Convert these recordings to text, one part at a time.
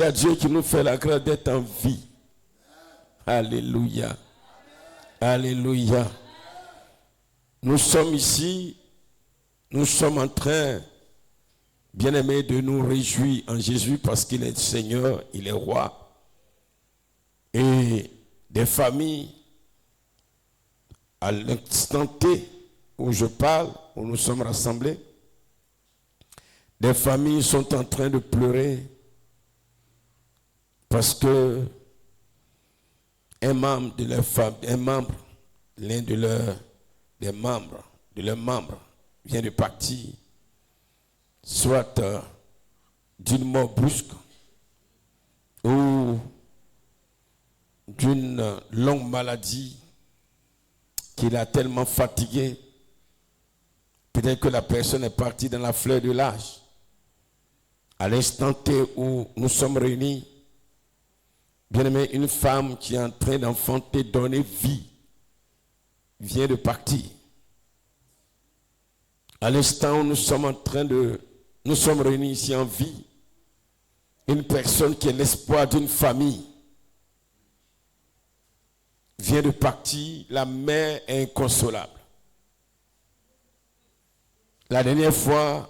à Dieu qui nous fait la grâce d'être en vie. Alléluia. Alléluia. Nous sommes ici, nous sommes en train, bien-aimés, de nous réjouir en Jésus parce qu'il est Seigneur, il est roi. Et des familles, à l'instant T où je parle, où nous sommes rassemblés, des familles sont en train de pleurer parce que un membre de leur famille, l'un de leurs membres vient de partir, soit d'une mort brusque ou d'une longue maladie qui l'a tellement fatigué. Peut-être que la personne est partie dans la fleur de l'âge. À l'instant T où nous sommes réunis, bien aimé, une femme qui est en train d'enfanter, donner vie, vient de partir. À l'instant où nous sommes réunis ici en vie, une personne qui est l'espoir d'une famille vient de partir, la mère est inconsolable. La dernière fois,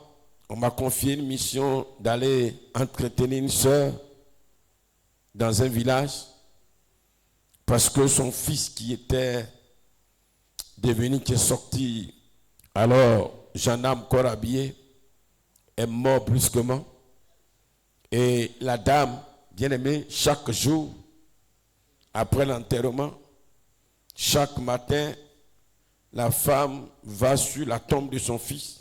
on m'a confié une mission d'aller entretenir une sœur dans un village parce que son fils qui est sorti alors gendarme corps habillé est mort brusquement. Et la dame, bien aimée, chaque jour, après l'enterrement, chaque matin, la femme va sur la tombe de son fils.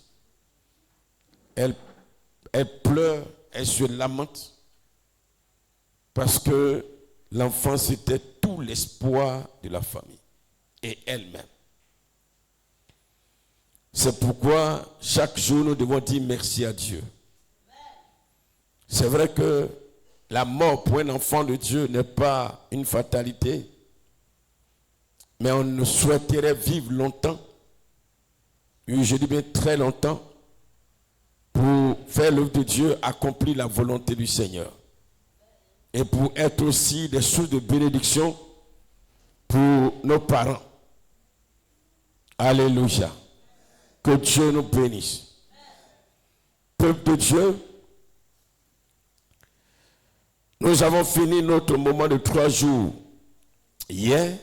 Elle pleure, elle se lamente parce que l'enfant c'était tout l'espoir de la famille et elle-même. C'est pourquoi chaque jour nous devons dire merci à Dieu. C'est vrai que la mort pour un enfant de Dieu n'est pas une fatalité, mais on ne souhaiterait vivre longtemps, et je dis bien très longtemps, pour faire l'œuvre de Dieu, accomplir la volonté du Seigneur. Et pour être aussi des sources de bénédiction pour nos parents. Alléluia. Que Dieu nous bénisse. Peuple de Dieu, nous avons fini notre moment de 3 jours hier.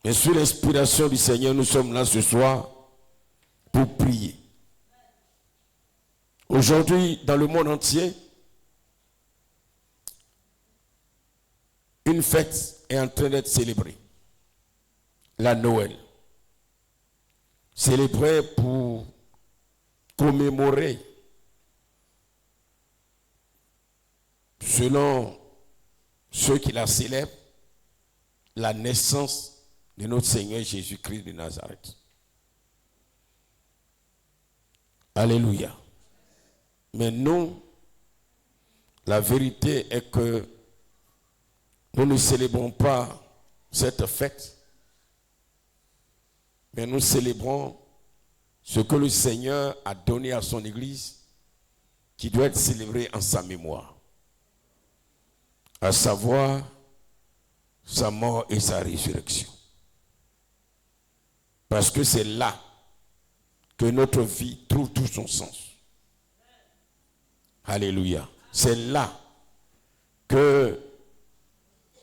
Et sous l'inspiration du Seigneur, nous sommes là ce soir pour prier. Aujourd'hui, dans le monde entier, une fête est en train d'être célébrée. La Noël. Célébrée pour commémorer, selon ceux qui la célèbrent, la naissance de notre Seigneur Jésus-Christ de Nazareth. Alléluia. Mais nous, la vérité est que nous ne célébrons pas cette fête, mais nous célébrons ce que le Seigneur a donné à son Église, qui doit être célébré en sa mémoire, à savoir sa mort et sa résurrection. Parce que c'est là que notre vie trouve tout son sens. Alléluia. C'est là que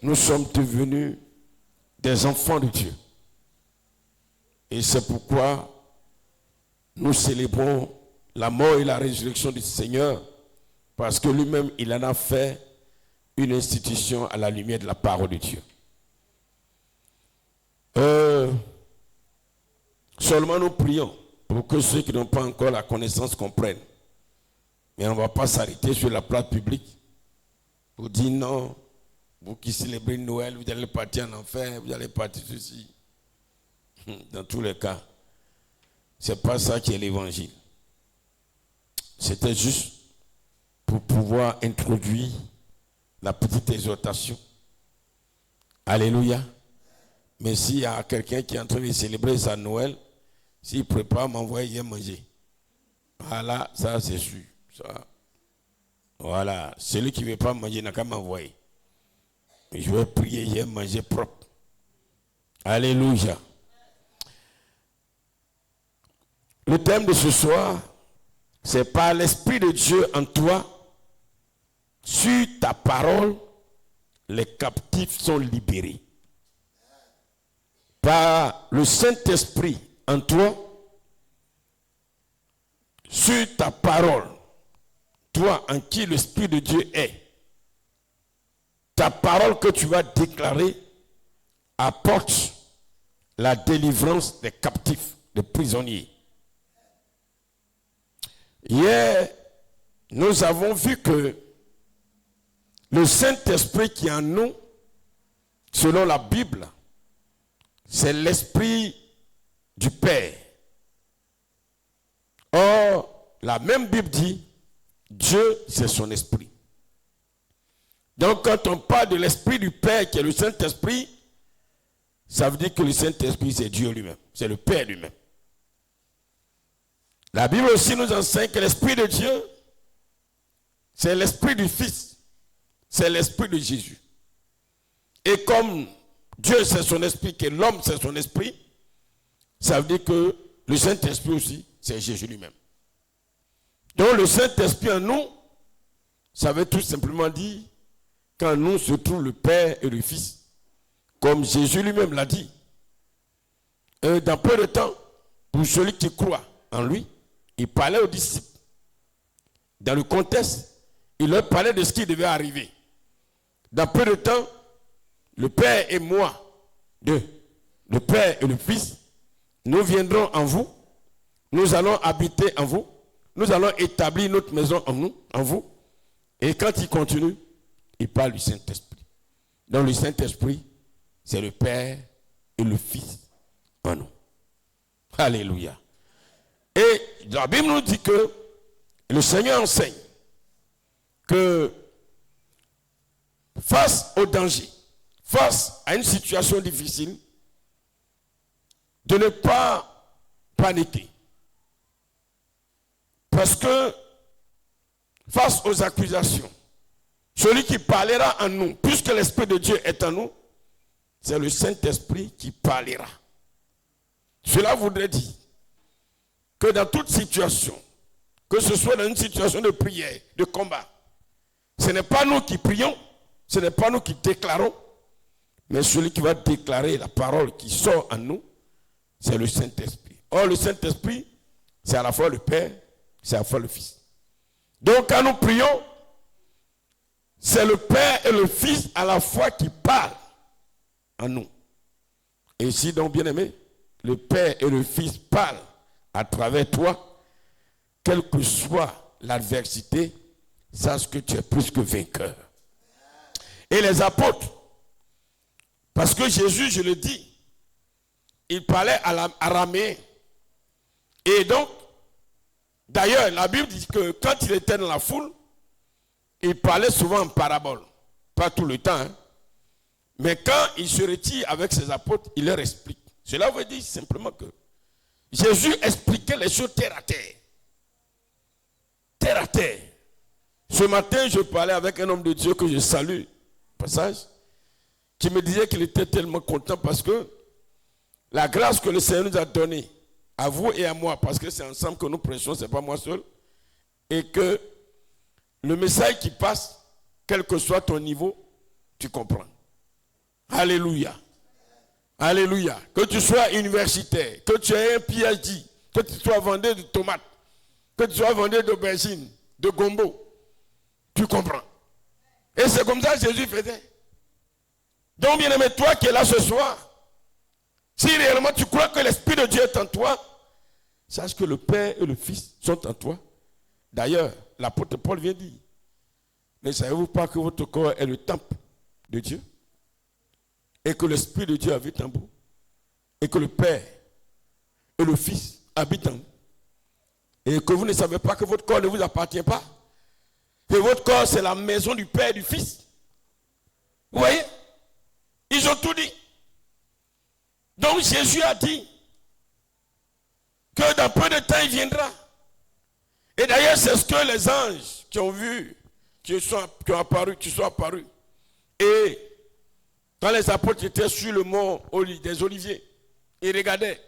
nous sommes devenus des enfants de Dieu. Et c'est pourquoi nous célébrons la mort et la résurrection du Seigneur, parce que lui-même, il en a fait une institution à la lumière de la parole de Dieu. Seulement nous prions pour que ceux qui n'ont pas encore la connaissance comprennent. Mais on ne va pas s'arrêter sur la place publique pour dire non, vous qui célébrez Noël, vous allez partir en enfer, vous allez partir ceci. Dans tous les cas, ce n'est pas ça qui est l'évangile. C'était juste pour pouvoir introduire la petite exhortation. Alléluia. Mais s'il y a quelqu'un qui est en train de célébrer sa Noël, s'il prépare, m'envoyer manger. Voilà, ça c'est sûr. Ça. Voilà, celui qui ne veut pas manger n'a qu'à m'envoyer. Je vais prier, je vais manger propre. Alléluia. Le thème de ce soir, c'est par l'Esprit de Dieu en toi, sur ta parole, les captifs sont libérés. Par le Saint-Esprit en toi, sur ta parole, toi en qui l'Esprit de Dieu est, ta parole que tu vas déclarer apporte la délivrance des captifs, des prisonniers. Hier, nous avons vu que le Saint-Esprit qui est en nous, selon la Bible, c'est l'Esprit du Père. Or, la même Bible dit, Dieu, c'est son Esprit. Donc, quand on parle de l'Esprit du Père, qui est le Saint-Esprit, ça veut dire que le Saint-Esprit, c'est Dieu lui-même. C'est le Père lui-même. La Bible aussi nous enseigne que l'Esprit de Dieu, c'est l'Esprit du Fils. C'est l'Esprit de Jésus. Et comme Dieu, c'est son Esprit, que l'homme, c'est son Esprit, ça veut dire que le Saint-Esprit aussi, c'est Jésus lui-même. Donc, le Saint-Esprit en nous, ça veut tout simplement dire qu'en nous se trouve le Père et le Fils. Comme Jésus lui-même l'a dit. Et dans peu de temps, pour celui qui croit en lui, il parlait aux disciples. Dans le contexte, il leur parlait de ce qui devait arriver. Dans peu de temps, le Père et moi, le Père et le Fils, nous viendrons en vous, nous allons habiter en vous, nous allons établir notre maison en vous. Et quand il continue, il parle du Saint-Esprit. Donc le Saint-Esprit, c'est le Père et le Fils en nous. Alléluia. Et la Bible nous dit que le Seigneur enseigne que face au danger, face à une situation difficile, de ne pas paniquer. Parce que face aux accusations, celui qui parlera en nous, puisque l'Esprit de Dieu est en nous, c'est le Saint-Esprit qui parlera. Cela voudrait dire que dans toute situation, que ce soit dans une situation de prière, de combat, ce n'est pas nous qui prions, ce n'est pas nous qui déclarons, mais celui qui va déclarer la parole qui sort en nous, c'est le Saint-Esprit. Or, le Saint-Esprit, c'est à la fois le Père, c'est à la fois le Fils. Donc, quand nous prions, c'est le Père et le Fils à la fois qui parlent en nous. Et si donc, bien aimé, le Père et le Fils parlent à travers toi, quelle que soit l'adversité, sache que tu es plus que vainqueur. Et les apôtres, parce que Jésus, je le dis, il parlait à l'araméen. Et donc, d'ailleurs, la Bible dit que quand il était dans la foule, il parlait souvent en parabole. Pas tout le temps, hein. Mais quand il se retire avec ses apôtres, il leur explique. Cela veut dire simplement que Jésus expliquait les choses terre à terre. Terre à terre. Ce matin, je parlais avec un homme de Dieu que je salue, passage, qui me disait qu'il était tellement content parce que la grâce que le Seigneur nous a donnée, à vous et à moi, parce que c'est ensemble que nous prêchons, ce n'est pas moi seul, et que le message qui passe, quel que soit ton niveau, tu comprends. Alléluia. Alléluia. Que tu sois universitaire, que tu aies un PhD, que tu sois vendeur de tomates, que tu sois vendeur d'aubergines, de gombo, tu comprends. Et c'est comme ça que Jésus faisait. Donc, bien aimé, toi qui es là ce soir, si réellement tu crois que l'Esprit de Dieu est en toi, sache que le Père et le Fils sont en toi. D'ailleurs, l'apôtre Paul vient dire, ne savez-vous pas que votre corps est le temple de Dieu? Et que l'Esprit de Dieu habite en vous? Et que le Père et le Fils habitent en vous? Et que vous ne savez pas que votre corps ne vous appartient pas? Que votre corps, c'est la maison du Père et du Fils? Vous voyez? Ils ont tout dit. Donc Jésus a dit que dans peu de temps il viendra. Et d'ailleurs c'est ce que les anges qui ont vu qui sont apparus. Et quand les apôtres étaient sur le mont des Oliviers, ils regardaient,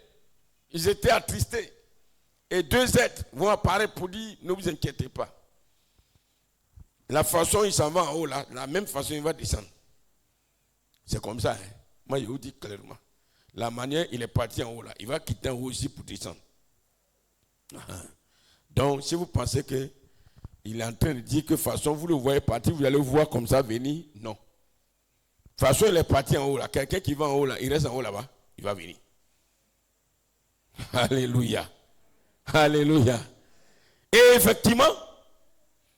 ils étaient attristés. Et 2 êtres vont apparaître pour dire, ne vous inquiétez pas. La façon il s'en va en haut là, la même façon il va descendre. C'est comme ça. Hein? Moi je vous dis clairement. La manière il est parti en haut là, il va quitter en haut aussi pour descendre. Donc si vous pensez que il est en train de dire que de toute façon vous le voyez partir, vous allez le voir comme ça venir, non. De toute façon il est parti en haut là. Quelqu'un qui va en haut là, il reste en haut là-bas, il va venir. Alléluia. Alléluia. Et effectivement,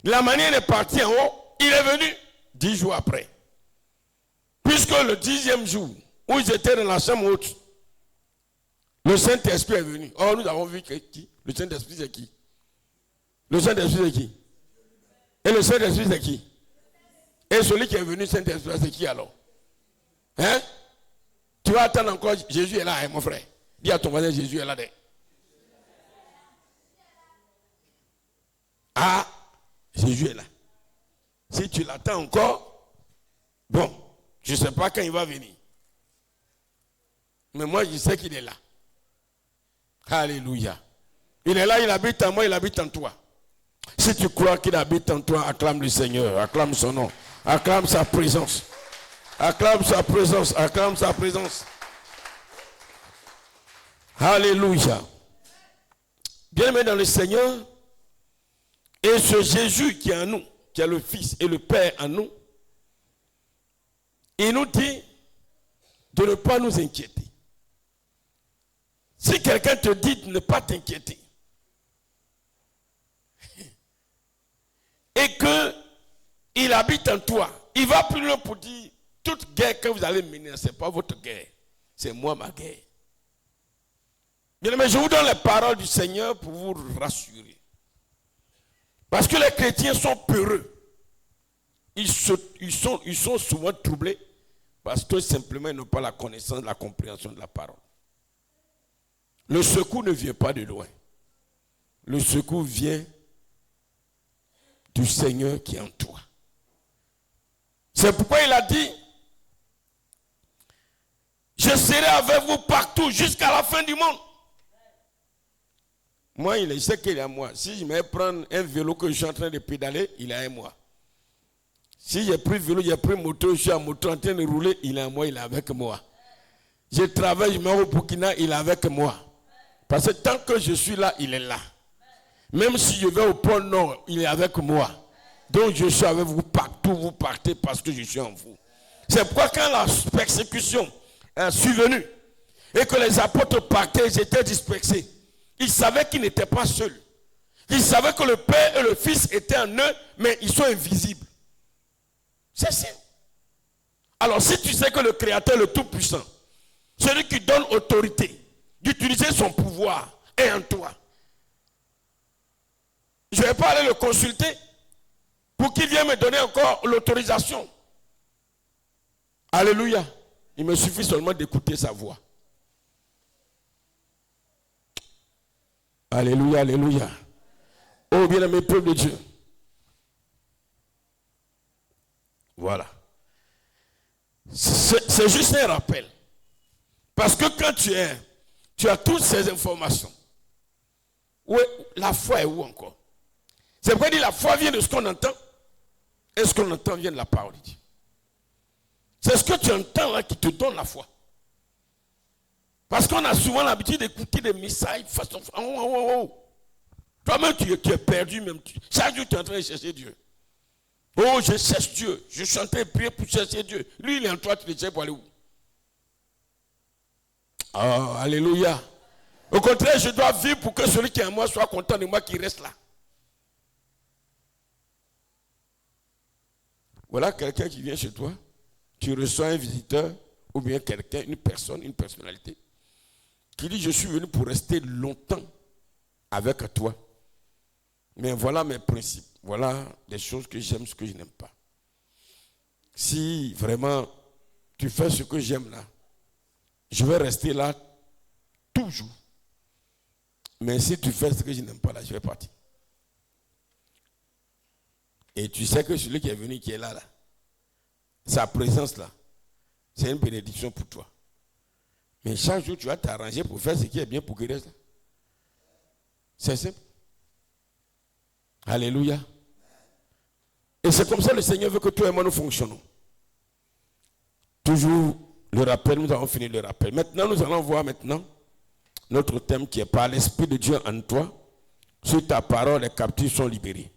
la manière est partie en haut, il est venu 10 jours après. Puisque le 10e jour, où ils étaient dans la chambre haute, le Saint-Esprit est venu. Or, nous avons vu qui? Le Saint-Esprit c'est qui? Le Saint-Esprit c'est qui? Et le Saint-Esprit c'est qui? Et celui qui est venu, Saint-Esprit, c'est qui alors? Hein? Tu vas attendre encore, Jésus est là, hein, mon frère. Dis à ton voisin, Jésus est là. Ah, Jésus est là. Si tu l'attends encore, bon, je ne sais pas quand il va venir. Mais moi, je sais qu'il est là. Alléluia. Il est là, il habite en moi, il habite en toi. Si tu crois qu'il habite en toi, acclame le Seigneur, acclame son nom, acclame sa présence. Acclame sa présence, acclame sa présence. Alléluia. Bien-aimés dans le Seigneur, et ce Jésus qui est en nous, qui est le Fils et le Père en nous, il nous dit de ne pas nous inquiéter. Si quelqu'un te dit de ne pas t'inquiéter, et qu'il habite en toi, il va plus loin pour dire, toute guerre que vous allez mener, ce n'est pas votre guerre, c'est moi ma guerre. Bien aimé, je vous donne les paroles du Seigneur pour vous rassurer. Parce que les chrétiens sont peureux. Ils sont souvent troublés parce que simplement ils n'ont pas la connaissance, la compréhension de la parole. Le secours ne vient pas de loin. Le secours vient du Seigneur qui est en toi. C'est pourquoi il a dit, je serai avec vous partout jusqu'à la fin du monde. Moi, il sait qu'il est à moi. Si je vais prendre un vélo que je suis en train de pédaler, il est à moi. Si j'ai pris vélo, j'ai pris moto, je suis en moto en train de rouler, il est à moi, il est avec moi. Je travaille, je vais au Burkina, il est avec moi. Parce que tant que je suis là, il est là. Même si je vais au pôle Nord, il est avec moi. Donc je suis avec vous partout, vous partez parce que je suis en vous. C'est pourquoi quand la persécution est survenue et que les apôtres partaient, ils étaient dispersés. Ils savaient qu'ils n'étaient pas seuls. Ils savaient que le Père et le Fils étaient en eux, mais ils sont invisibles. C'est ça. Alors si tu sais que le Créateur, le Tout-Puissant, celui qui donne autorité d'utiliser son pouvoir est en toi, je ne vais pas aller le consulter pour qu'il vienne me donner encore l'autorisation. Alléluia. Il me suffit seulement d'écouter sa voix. Alléluia, alléluia. Oh bien-aimé peuple de Dieu. Voilà. C'est juste un rappel. Parce que quand tu as toutes ces informations, la foi est où encore? C'est pourquoi il dit la foi vient de ce qu'on entend. Et ce qu'on entend vient de la parole de Dieu. C'est ce que tu entends là qui te donne la foi. Parce qu'on a souvent l'habitude d'écouter des messages façon. Toi-même, tu es perdu même. Chaque jour, tu es en train de chercher Dieu. Oh, je cherche Dieu. Je suis en train de prier pour chercher Dieu. Lui, il est en toi, tu le cherches pour aller où? Oh, alléluia. Au contraire, je dois vivre pour que celui qui est en moi soit content de moi qui reste là. Voilà quelqu'un qui vient chez toi. Tu reçois un visiteur ou bien quelqu'un, une personne, une personnalité qui dit je suis venu pour rester longtemps avec toi. Mais voilà mes principes. Voilà des choses que j'aime, ce que je n'aime pas. Si vraiment tu fais ce que j'aime là, je vais rester là toujours. Mais si tu fais ce que je n'aime pas là, je vais partir. Et tu sais que celui qui est venu, qui est là, sa présence là, c'est une bénédiction pour toi. Mais chaque jour, tu vas t'arranger pour faire ce qui est bien pour guérir ça. C'est simple. Alléluia. Et c'est comme ça que le Seigneur veut que toi et moi nous fonctionnons. Toujours le rappel, nous avons fini le rappel. Maintenant, nous allons voir maintenant notre thème qui est par l'Esprit de Dieu en toi. Sur ta parole, les captifs sont libérés.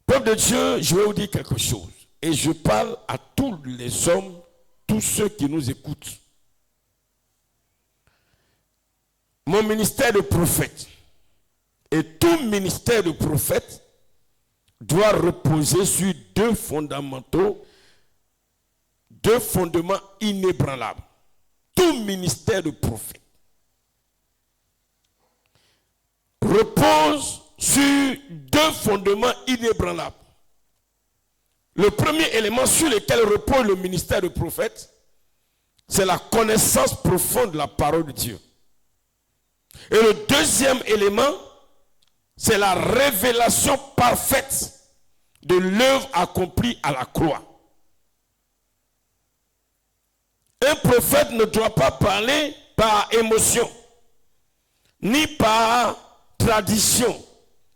Peuple de Dieu, je vais vous dire quelque chose. Et je parle à tous les hommes, tous ceux qui nous écoutent. Mon ministère de prophète et tout ministère de prophète doit reposer sur deux fondamentaux, deux fondements inébranlables. Tout ministère de prophète repose sur deux fondements inébranlables. Le premier élément sur lequel repose le ministère de prophète, c'est la connaissance profonde de la parole de Dieu. Et le deuxième élément, c'est la révélation parfaite de l'œuvre accomplie à la croix. Un prophète ne doit pas parler par émotion, ni par tradition,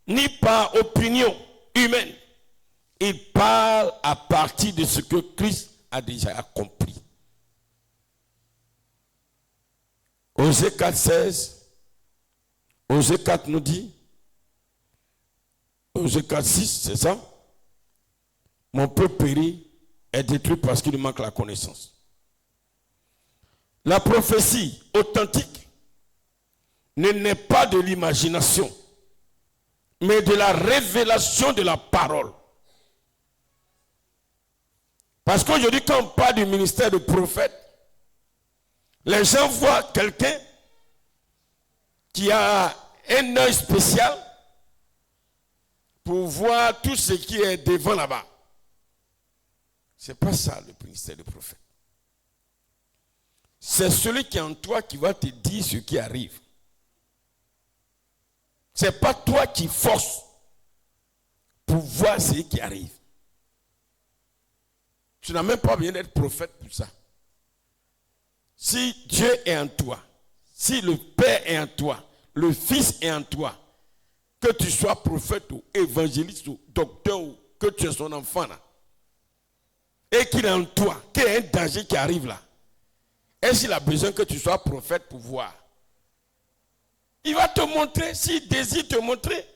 ni par opinion humaine. Il parle à partir de ce que Christ a déjà accompli. Osée 4,16, Osée 4 nous dit, Osée 4,6, c'est ça? Mon peuple périt, est détruit parce qu'il manque la connaissance. La prophétie authentique ne naît pas de l'imagination, mais de la révélation de la parole. Parce qu'aujourd'hui, quand on parle du ministère de prophète, les gens voient quelqu'un qui a un œil spécial pour voir tout ce qui est devant là-bas. Ce n'est pas ça le ministère de prophète. C'est celui qui est en toi qui va te dire ce qui arrive. Ce n'est pas toi qui force pour voir ce qui arrive. Tu n'as même pas besoin d'être prophète pour ça. Si Dieu est en toi, si le Père est en toi, le Fils est en toi, que tu sois prophète ou évangéliste ou docteur ou que tu es son enfant là, et qu'il est en toi, qu'il y a un danger qui arrive là, est-ce qu'il a besoin que tu sois prophète pour voir? Il va te montrer, s'il désire te montrer.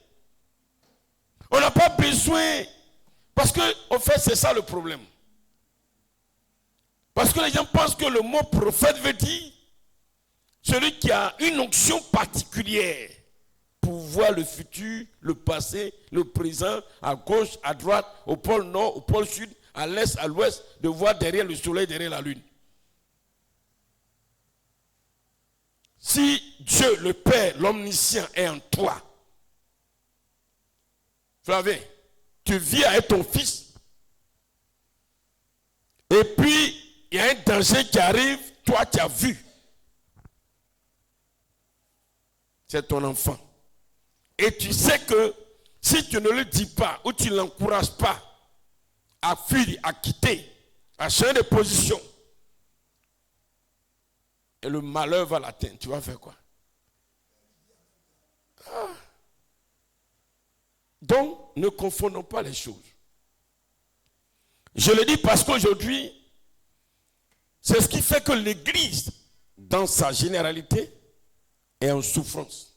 On n'a pas besoin, parce que, en fait, c'est ça le problème. Parce que les gens pensent que le mot prophète veut dire celui qui a une onction particulière pour voir le futur, le passé, le présent, à gauche, à droite, au pôle nord, au pôle sud, à l'est, à l'ouest, de voir derrière le soleil, derrière la lune. Si Dieu, le Père, l'omniscient est en toi, Flavien, tu vis avec ton fils, et puis il y a un danger qui arrive, toi tu as vu. C'est ton enfant. Et tu sais que si tu ne le dis pas ou tu ne l'encourages pas à fuir, à quitter, à changer de position, et le malheur va l'atteindre, tu vas faire quoi? Donc, ne confondons pas les choses. Je le dis parce qu'aujourd'hui, c'est ce qui fait que l'Église, dans sa généralité, est en souffrance.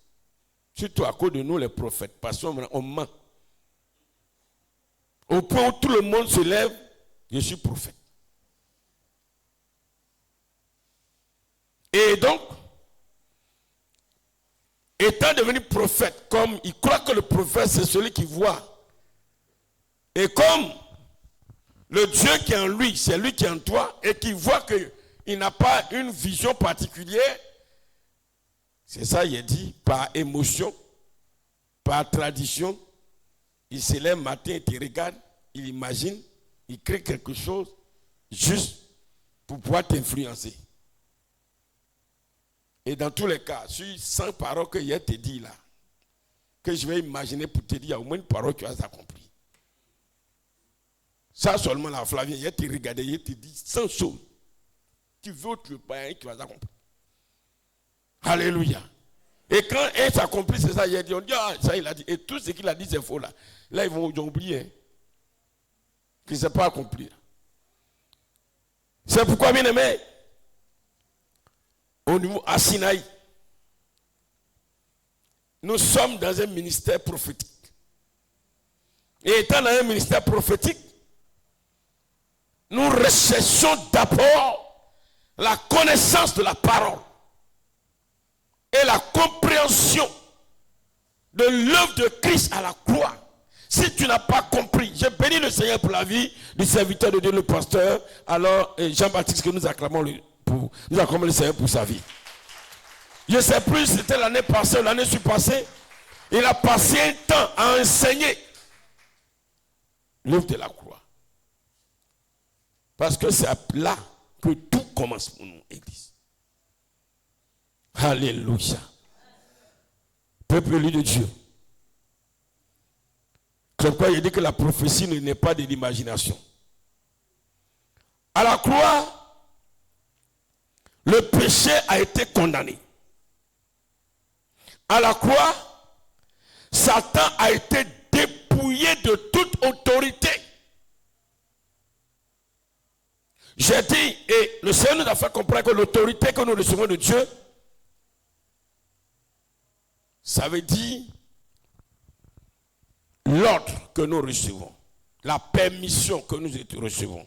Surtout à cause de nous, les prophètes, parce qu'on ment. Au point où tout le monde se lève, je suis prophète. Et donc, étant devenu prophète, comme il croit que le prophète c'est celui qui voit, et comme le Dieu qui est en lui, c'est lui qui est en toi, et qui voit qu'il n'a pas une vision particulière, c'est ça il est dit, par émotion, par tradition, il se lève matin et te regarde, il imagine, il crée quelque chose, juste pour pouvoir t'influencer. Et dans tous les cas, sur 100 paroles que hier te dit là, que je vais imaginer pour te dire, il y a au moins une parole que tu as accomplie. Ça seulement la Flavie, il te regarde, il te dit 100 choses. Tu veux autre pas, tu vas accomplir. Alléluia. Et quand elle s'accomplit, c'est ça, il a dit, on dit, ah, ça il a dit. Et tout ce qu'il a dit, c'est faux là. Là, ils vont oublier hein, qu'il ne s'est pas accompli. C'est pourquoi, bien aimé, au niveau à Sinaï, nous sommes dans un ministère prophétique. Et étant dans un ministère prophétique, nous recherchons d'abord la connaissance de la parole et la compréhension de l'œuvre de Christ à la croix. Si tu n'as pas compris, je bénis le Seigneur pour la vie du serviteur de Dieu, le pasteur, alors Jean-Baptiste, que nous acclamons le Seigneur pour sa vie. Je ne sais plus si c'était l'année passée ou l'année surpassée. Il a passé un temps à enseigner l'œuvre de la croix. Parce que c'est là que tout commence pour nous, Église. Alléluia. Peuple élu de Dieu. Comme quoi il dit que la prophétie n'est pas de l'imagination. À la croix, le péché a été condamné. À la croix, Satan a été dépouillé de toute autorité. J'ai dit, et le Seigneur nous a fait comprendre que l'autorité que nous recevons de Dieu, ça veut dire l'ordre que nous recevons, la permission que nous recevons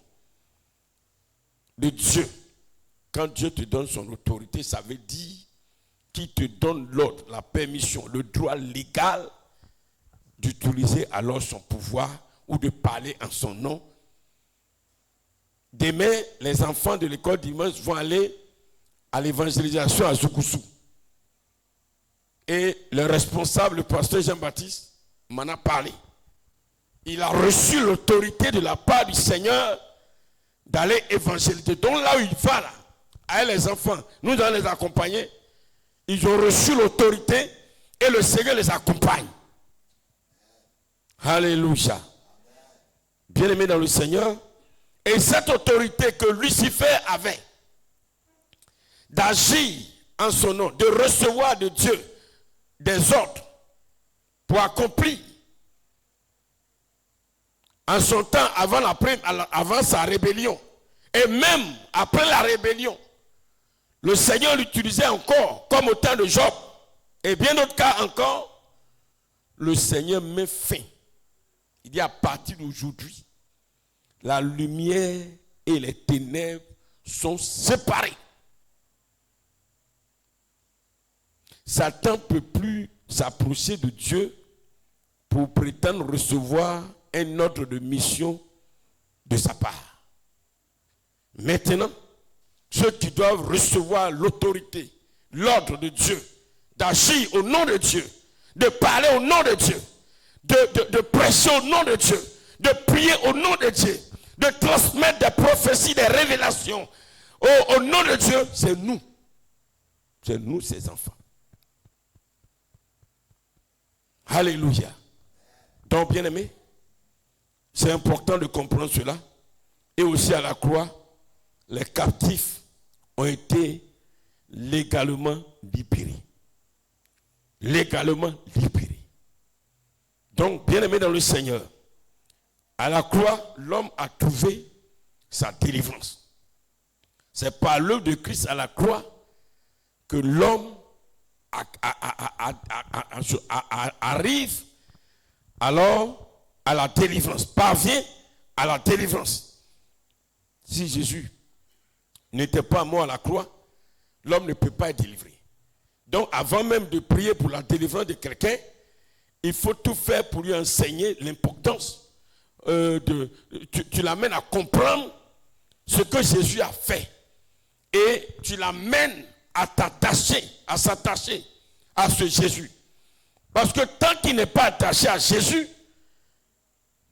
de Dieu. Quand Dieu te donne son autorité, ça veut dire qu'il te donne l'ordre, la permission, le droit légal d'utiliser alors son pouvoir ou de parler en son nom. Demain, les enfants de l'école dimanche vont aller à l'évangélisation à Zoukoussou. Et le responsable, le pasteur Jean-Baptiste, m'en a parlé. Il a reçu l'autorité de la part du Seigneur d'aller évangéliser. Donc là où il va, là, avec les enfants, nous allons les accompagner. Ils ont reçu l'autorité et le Seigneur les accompagne. Alléluia. Bien-aimés dans le Seigneur. Et cette autorité que Lucifer avait d'agir en son nom, de recevoir de Dieu des ordres pour accomplir en son temps avant sa rébellion et même après la rébellion, le Seigneur l'utilisait encore comme au temps de Job et bien d'autres cas encore. Le Seigneur met fin. Il dit à partir d'aujourd'hui, la lumière et les ténèbres sont séparées. Satan ne peut plus s'approcher de Dieu pour prétendre recevoir un ordre de mission de sa part. Maintenant, ceux qui doivent recevoir l'autorité, l'ordre de Dieu, d'agir au nom de Dieu, de parler au nom de Dieu, de prêcher au nom de Dieu, de prier au nom de Dieu, de transmettre des prophéties, des révélations au nom de Dieu, c'est nous. C'est nous, ses enfants. Alléluia. Donc, bien aimé, c'est important de comprendre cela. Et aussi à la croix, les captifs ont été légalement libérés. Légalement libérés. Donc, bien aimé dans le Seigneur, à la croix, l'homme a trouvé sa délivrance. C'est par l'œuvre de Christ à la croix que l'homme arrive alors à la délivrance, parvient à la délivrance. Si Jésus n'était pas mort à la croix, l'homme ne peut pas être délivré. Donc avant même de prier pour la délivrance de quelqu'un, il faut tout faire pour lui enseigner l'importance. Tu l'amènes à comprendre ce que Jésus a fait. Et tu l'amènes à s'attacher à ce Jésus. Parce que tant qu'il n'est pas attaché à Jésus,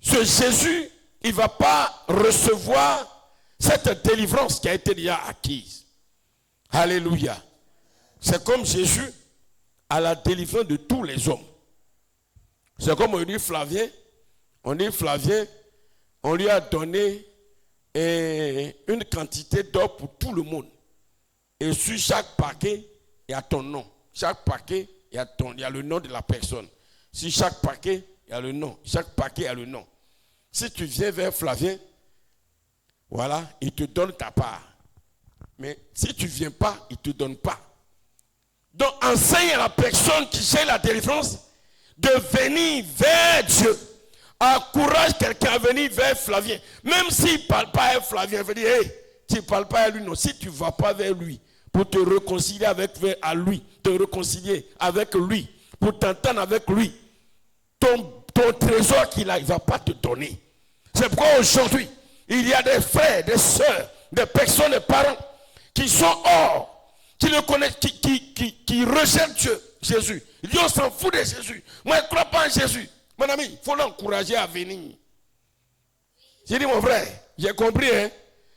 ce Jésus, il ne va pas recevoir cette délivrance qui a été déjà acquise. Alléluia. C'est comme Jésus à la délivrance de tous les hommes. C'est comme on dit Flavien. On dit Flavien, on lui a donné une quantité d'or pour tout le monde. Et sur chaque paquet, il y a ton nom. Chaque paquet, il y a le nom de la personne. Sur chaque paquet, il y a le nom. Chaque paquet, il y a le nom. Si tu viens vers Flavien, voilà, il te donne ta part. Mais si tu ne viens pas, il ne te donne pas. Donc, enseigne à la personne qui cherche la délivrance de venir vers Dieu. Encourage quelqu'un à venir vers Flavien. Même s'il ne parle pas à Flavien, il veut dire, hey, tu ne parles pas à lui, non. Si tu ne vas pas vers lui, pour te réconcilier avec lui, te réconcilier avec lui, pour t'entendre avec lui, ton trésor qu'il a, il ne va pas te donner. C'est pourquoi aujourd'hui, il y a des frères, des sœurs, des personnes, des parents qui sont hors, qui le connaissent, qui rejettent Dieu, Jésus. Ils disent on s'en fout de Jésus. Moi je ne crois pas en Jésus. Mon ami, il faut l'encourager à venir. J'ai dit mon frère, j'ai compris, hein?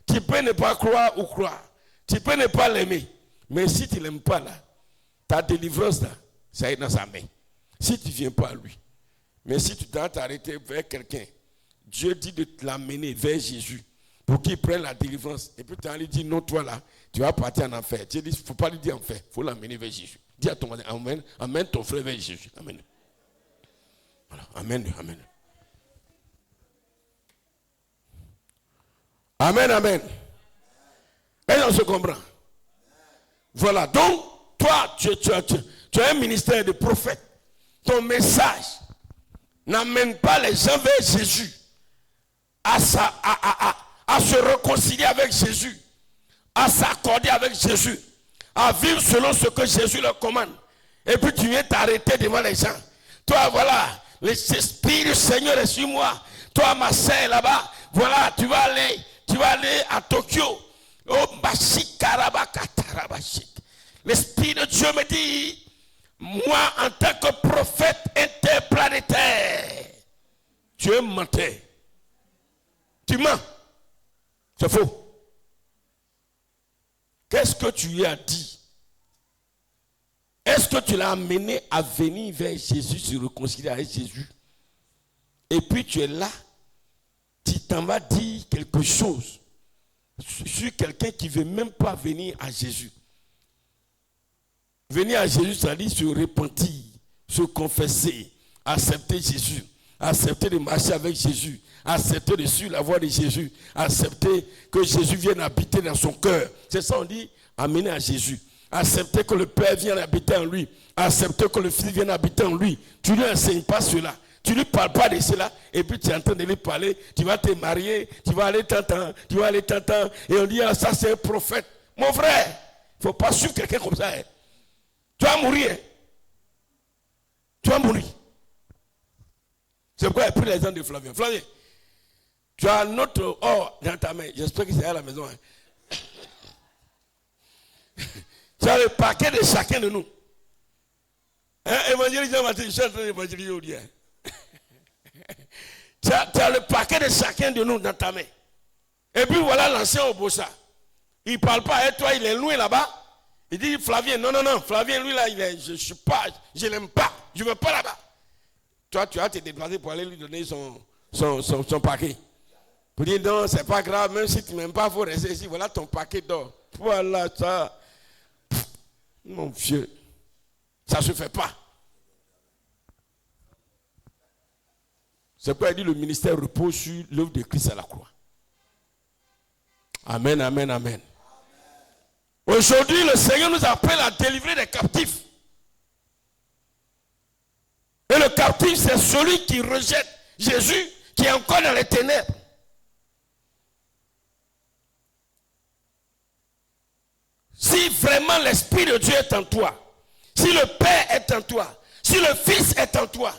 Tu peux ne pas croire ou croire. Tu peux ne pas l'aimer. Mais si tu ne l'aimes pas là, ta délivrance là, ça est dans sa main. Si tu ne viens pas à lui. Mais si tu dois t'arrêter vers quelqu'un, Dieu dit de l'amener vers Jésus pour qu'il prenne la délivrance. Et puis tu vas lui dire non, toi là, tu vas partir en enfer. Dieu dit, il ne faut pas lui dire enfer, il faut l'amener vers Jésus. Dis à ton voisin, amène ton frère vers Jésus. Amen. Voilà, amen, amen. Amen, amen. Et on se comprend. Voilà, donc, toi, tu as un ministère de prophète. Ton message n'amène pas les gens vers Jésus. À se réconcilier avec Jésus. À s'accorder avec Jésus. À vivre selon ce que Jésus leur commande. Et puis tu viens t'arrêter devant les gens. Toi, voilà, l'Esprit du Seigneur est sur moi. Toi, ma sœur, là-bas, voilà, tu vas aller à Tokyo. Oh, l'Esprit de Dieu me dit, moi, en tant que prophète interplanétaire, tu es menteur. Tu mens. C'est faux. Qu'est-ce que tu lui as dit? Est-ce que tu l'as amené à venir vers Jésus, se réconcilier avec Jésus? Et puis tu es là, tu t'en vas dire quelque chose sur quelqu'un qui ne veut même pas venir à Jésus. Venir à Jésus, ça dit se repentir, se confesser, accepter Jésus, accepter de marcher avec Jésus, accepter de suivre la voie de Jésus, accepter que Jésus vienne habiter dans son cœur. C'est ça on dit, amener à Jésus. Accepter que le Père vienne habiter en lui, accepter que le Fils vienne habiter en lui. Tu ne lui enseignes pas cela. Tu ne lui parles pas de cela, et puis tu es en train de lui parler, tu vas te marier, tu vas aller t'entendre, et on dit, ah, ça c'est un prophète. Mon frère, il ne faut pas suivre quelqu'un comme ça. Hein. Tu vas mourir. Hein. Tu vas mourir. C'est pourquoi il a pris l'exemple de Flavien. Flavien, tu as notre or dans ta main. J'espère que c'est à la maison. Hein. Tu as le paquet de chacun de nous. Hein, évangéliste Jean-Baptiste, je suis en train d'évangéliser aujourd'hui. Hein. Tu as le paquet de chacun de nous dans ta main. Et puis voilà l'ancien Obosa. Il ne parle pas avec toi, il est loin là-bas. Il dit Flavien, non, Flavien, lui là, je ne l'aime pas, je ne veux pas là-bas. Toi, tu vas te déplacer pour aller lui donner son paquet. Pour dire non, c'est pas grave, même si tu ne m'aimes pas, il faut rester ici. Voilà ton paquet d'or. Voilà ça. Mon vieux, ça ne se fait pas. C'est pourquoi il dit le ministère repose sur l'œuvre de Christ à la croix. Amen, amen, amen. Aujourd'hui, le Seigneur nous appelle à délivrer les captifs. Et le captif, c'est celui qui rejette Jésus, qui est encore dans les ténèbres. Si vraiment l'Esprit de Dieu est en toi, si le Père est en toi, si le Fils est en toi,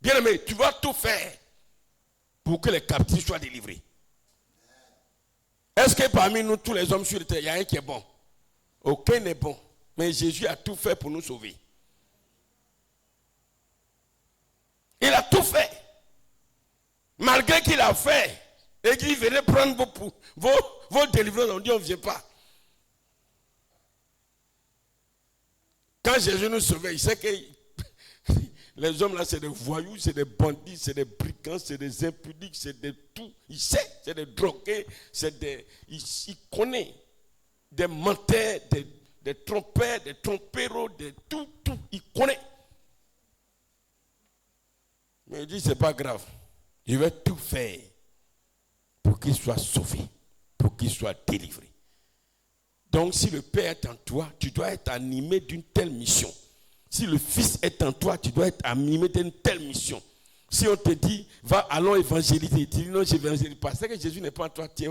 bien aimé, tu vas tout faire pour que les captifs soient délivrés. Est-ce que parmi nous, tous les hommes sur la terre, il y a un qui est bon? Aucun n'est bon. Mais Jésus a tout fait pour nous sauver. Il a tout fait. Malgré qu'il a fait, et qu'il venait prendre vos délivrances, on dit on ne vient pas. Quand Jésus nous sauvait, il sait que Les hommes là, c'est des voyous, c'est des bandits, c'est des brigands, c'est des impudiques, c'est des tout. Il sait, c'est des drogués, il connaît des menteurs, des trompeurs, des tromperos, des tout, il connaît. Mais il dit, c'est pas grave. Je vais tout faire pour qu'il soit sauvé, pour qu'il soit délivré. Donc, si le Père est en toi, tu dois être animé d'une telle mission. Si le Fils est en toi, tu dois être animé d'une telle mission. Si on te dit, allons évangéliser, tu dis non, je n'évangélise pas. C'est que Jésus n'est pas en toi, tu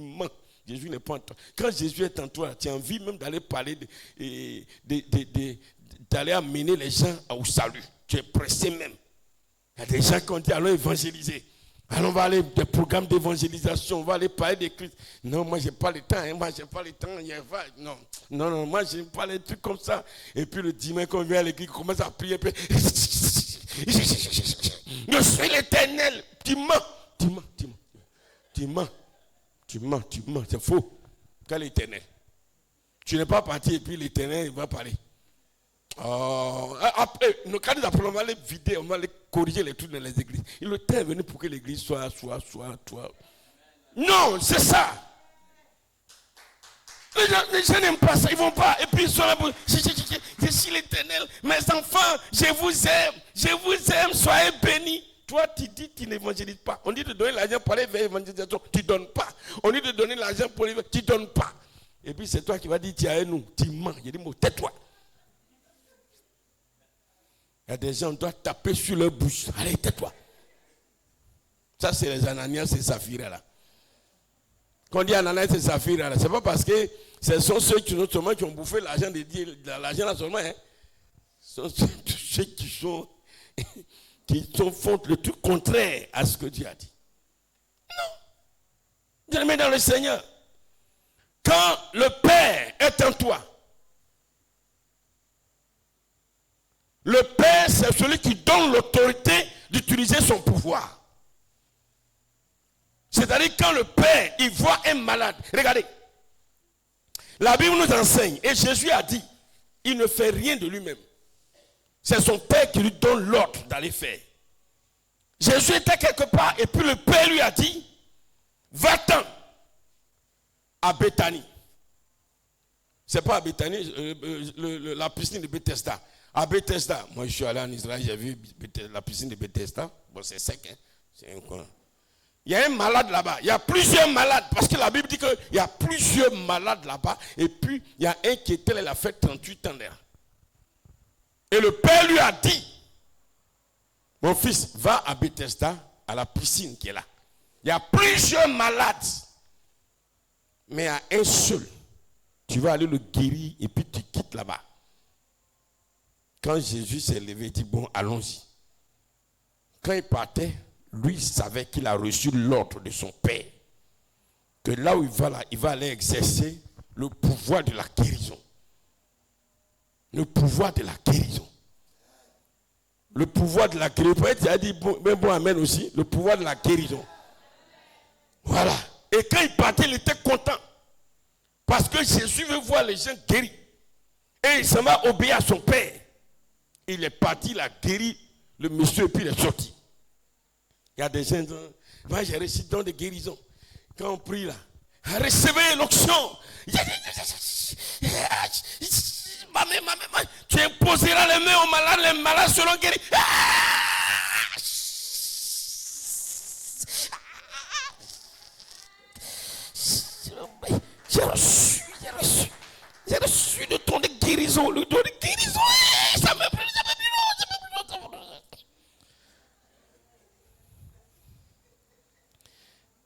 mens. Jésus n'est pas en toi. Quand Jésus est en toi, tu as envie même d'aller parler, d'aller amener les gens au salut. Tu es pressé même. Il y a des gens qui ont dit, allons évangéliser. Alors on va aller des programmes d'évangélisation, on va aller parler de Christ. Non, moi j'ai pas le temps, moi j'ai pas le temps. Non, moi j'ai pas les trucs comme ça. Et puis le dimanche quand on vient à l'église, on commence à prier. Puis, je suis l'Éternel. Tu mens, c'est faux. Quel Éternel? Tu n'es pas parti et puis l'Éternel va parler. Après, quand nous appelons, on va les vider, on va les corriger les trucs dans les églises. Le temps est venu pour que l'église soit. Non, c'est ça. Les gens n'aiment pas ça, ils vont pas. Et puis ils sont là pour. Je suis l'Éternel, mes enfants, je vous aime, soyez bénis. Toi, tu dis, tu n'évangélises pas. On dit de donner l'argent pour aller vers l'évangélisation, tu ne donnes pas. On dit de donner l'argent pour l'évangélisation, tu ne donnes pas. Et puis c'est toi qui vas dire, tu es avec nous, tu mens. Il dit, tais-toi. Il y a des gens, on doit taper sur leur bouche. Allez, tais-toi. Ça, c'est les Ananias et Saphira là. Quand on dit Ananias et Saphira là, c'est pas parce que ce sont ceux qui ont bouffé l'argent de Dieu, l'argent là seulement. Hein. Ce sont ceux qui font le truc contraire à ce que Dieu a dit. Non. Dieu le met dans le Seigneur. Quand le Père est en toi, le Père, c'est celui qui donne l'autorité d'utiliser son pouvoir. C'est-à-dire quand le Père, il voit un malade. Regardez. La Bible nous enseigne, et Jésus a dit, il ne fait rien de lui-même. C'est son Père qui lui donne l'ordre d'aller faire. Jésus était quelque part, et puis le Père lui a dit, va-t'en à Béthanie. C'est pas à Béthanie, la piscine de Bethesda. À Bethesda, moi je suis allé en Israël, j'ai vu la piscine de Bethesda. Bon, c'est sec, hein? C'est un coin. Il y a un malade là-bas. Il y a plusieurs malades. Parce que la Bible dit qu'il y a plusieurs malades là-bas. Et puis, il y a un qui était là, il a fait 38 ans d'air. Et le Père lui a dit, mon fils, va à Bethesda, à la piscine qui est là. Il y a plusieurs malades. Mais il y a un seul. Tu vas aller le guérir et puis tu quittes là-bas. Quand Jésus s'est levé, il dit, bon, allons-y. Quand il partait, lui il savait qu'il a reçu l'ordre de son Père. Que là où il va aller exercer le pouvoir de la guérison. Le pouvoir de la guérison. Le pouvoir de la guérison. Il a dit, bon, amen aussi. Le pouvoir de la guérison. Voilà. Et quand il partait, il était content. Parce que Jésus veut voir les gens guéris. Et il s'en va obéir à son Père. Il est parti, il a guéri le monsieur et puis il est sorti. Il y a des gens, moi j'ai reçu don de guérison. Quand on prie là, recevez l'onction. Tu imposeras les mains aux malades, les malades seront guéris. J'ai reçu le don de guérison, le don de guérison. Ça me plaît.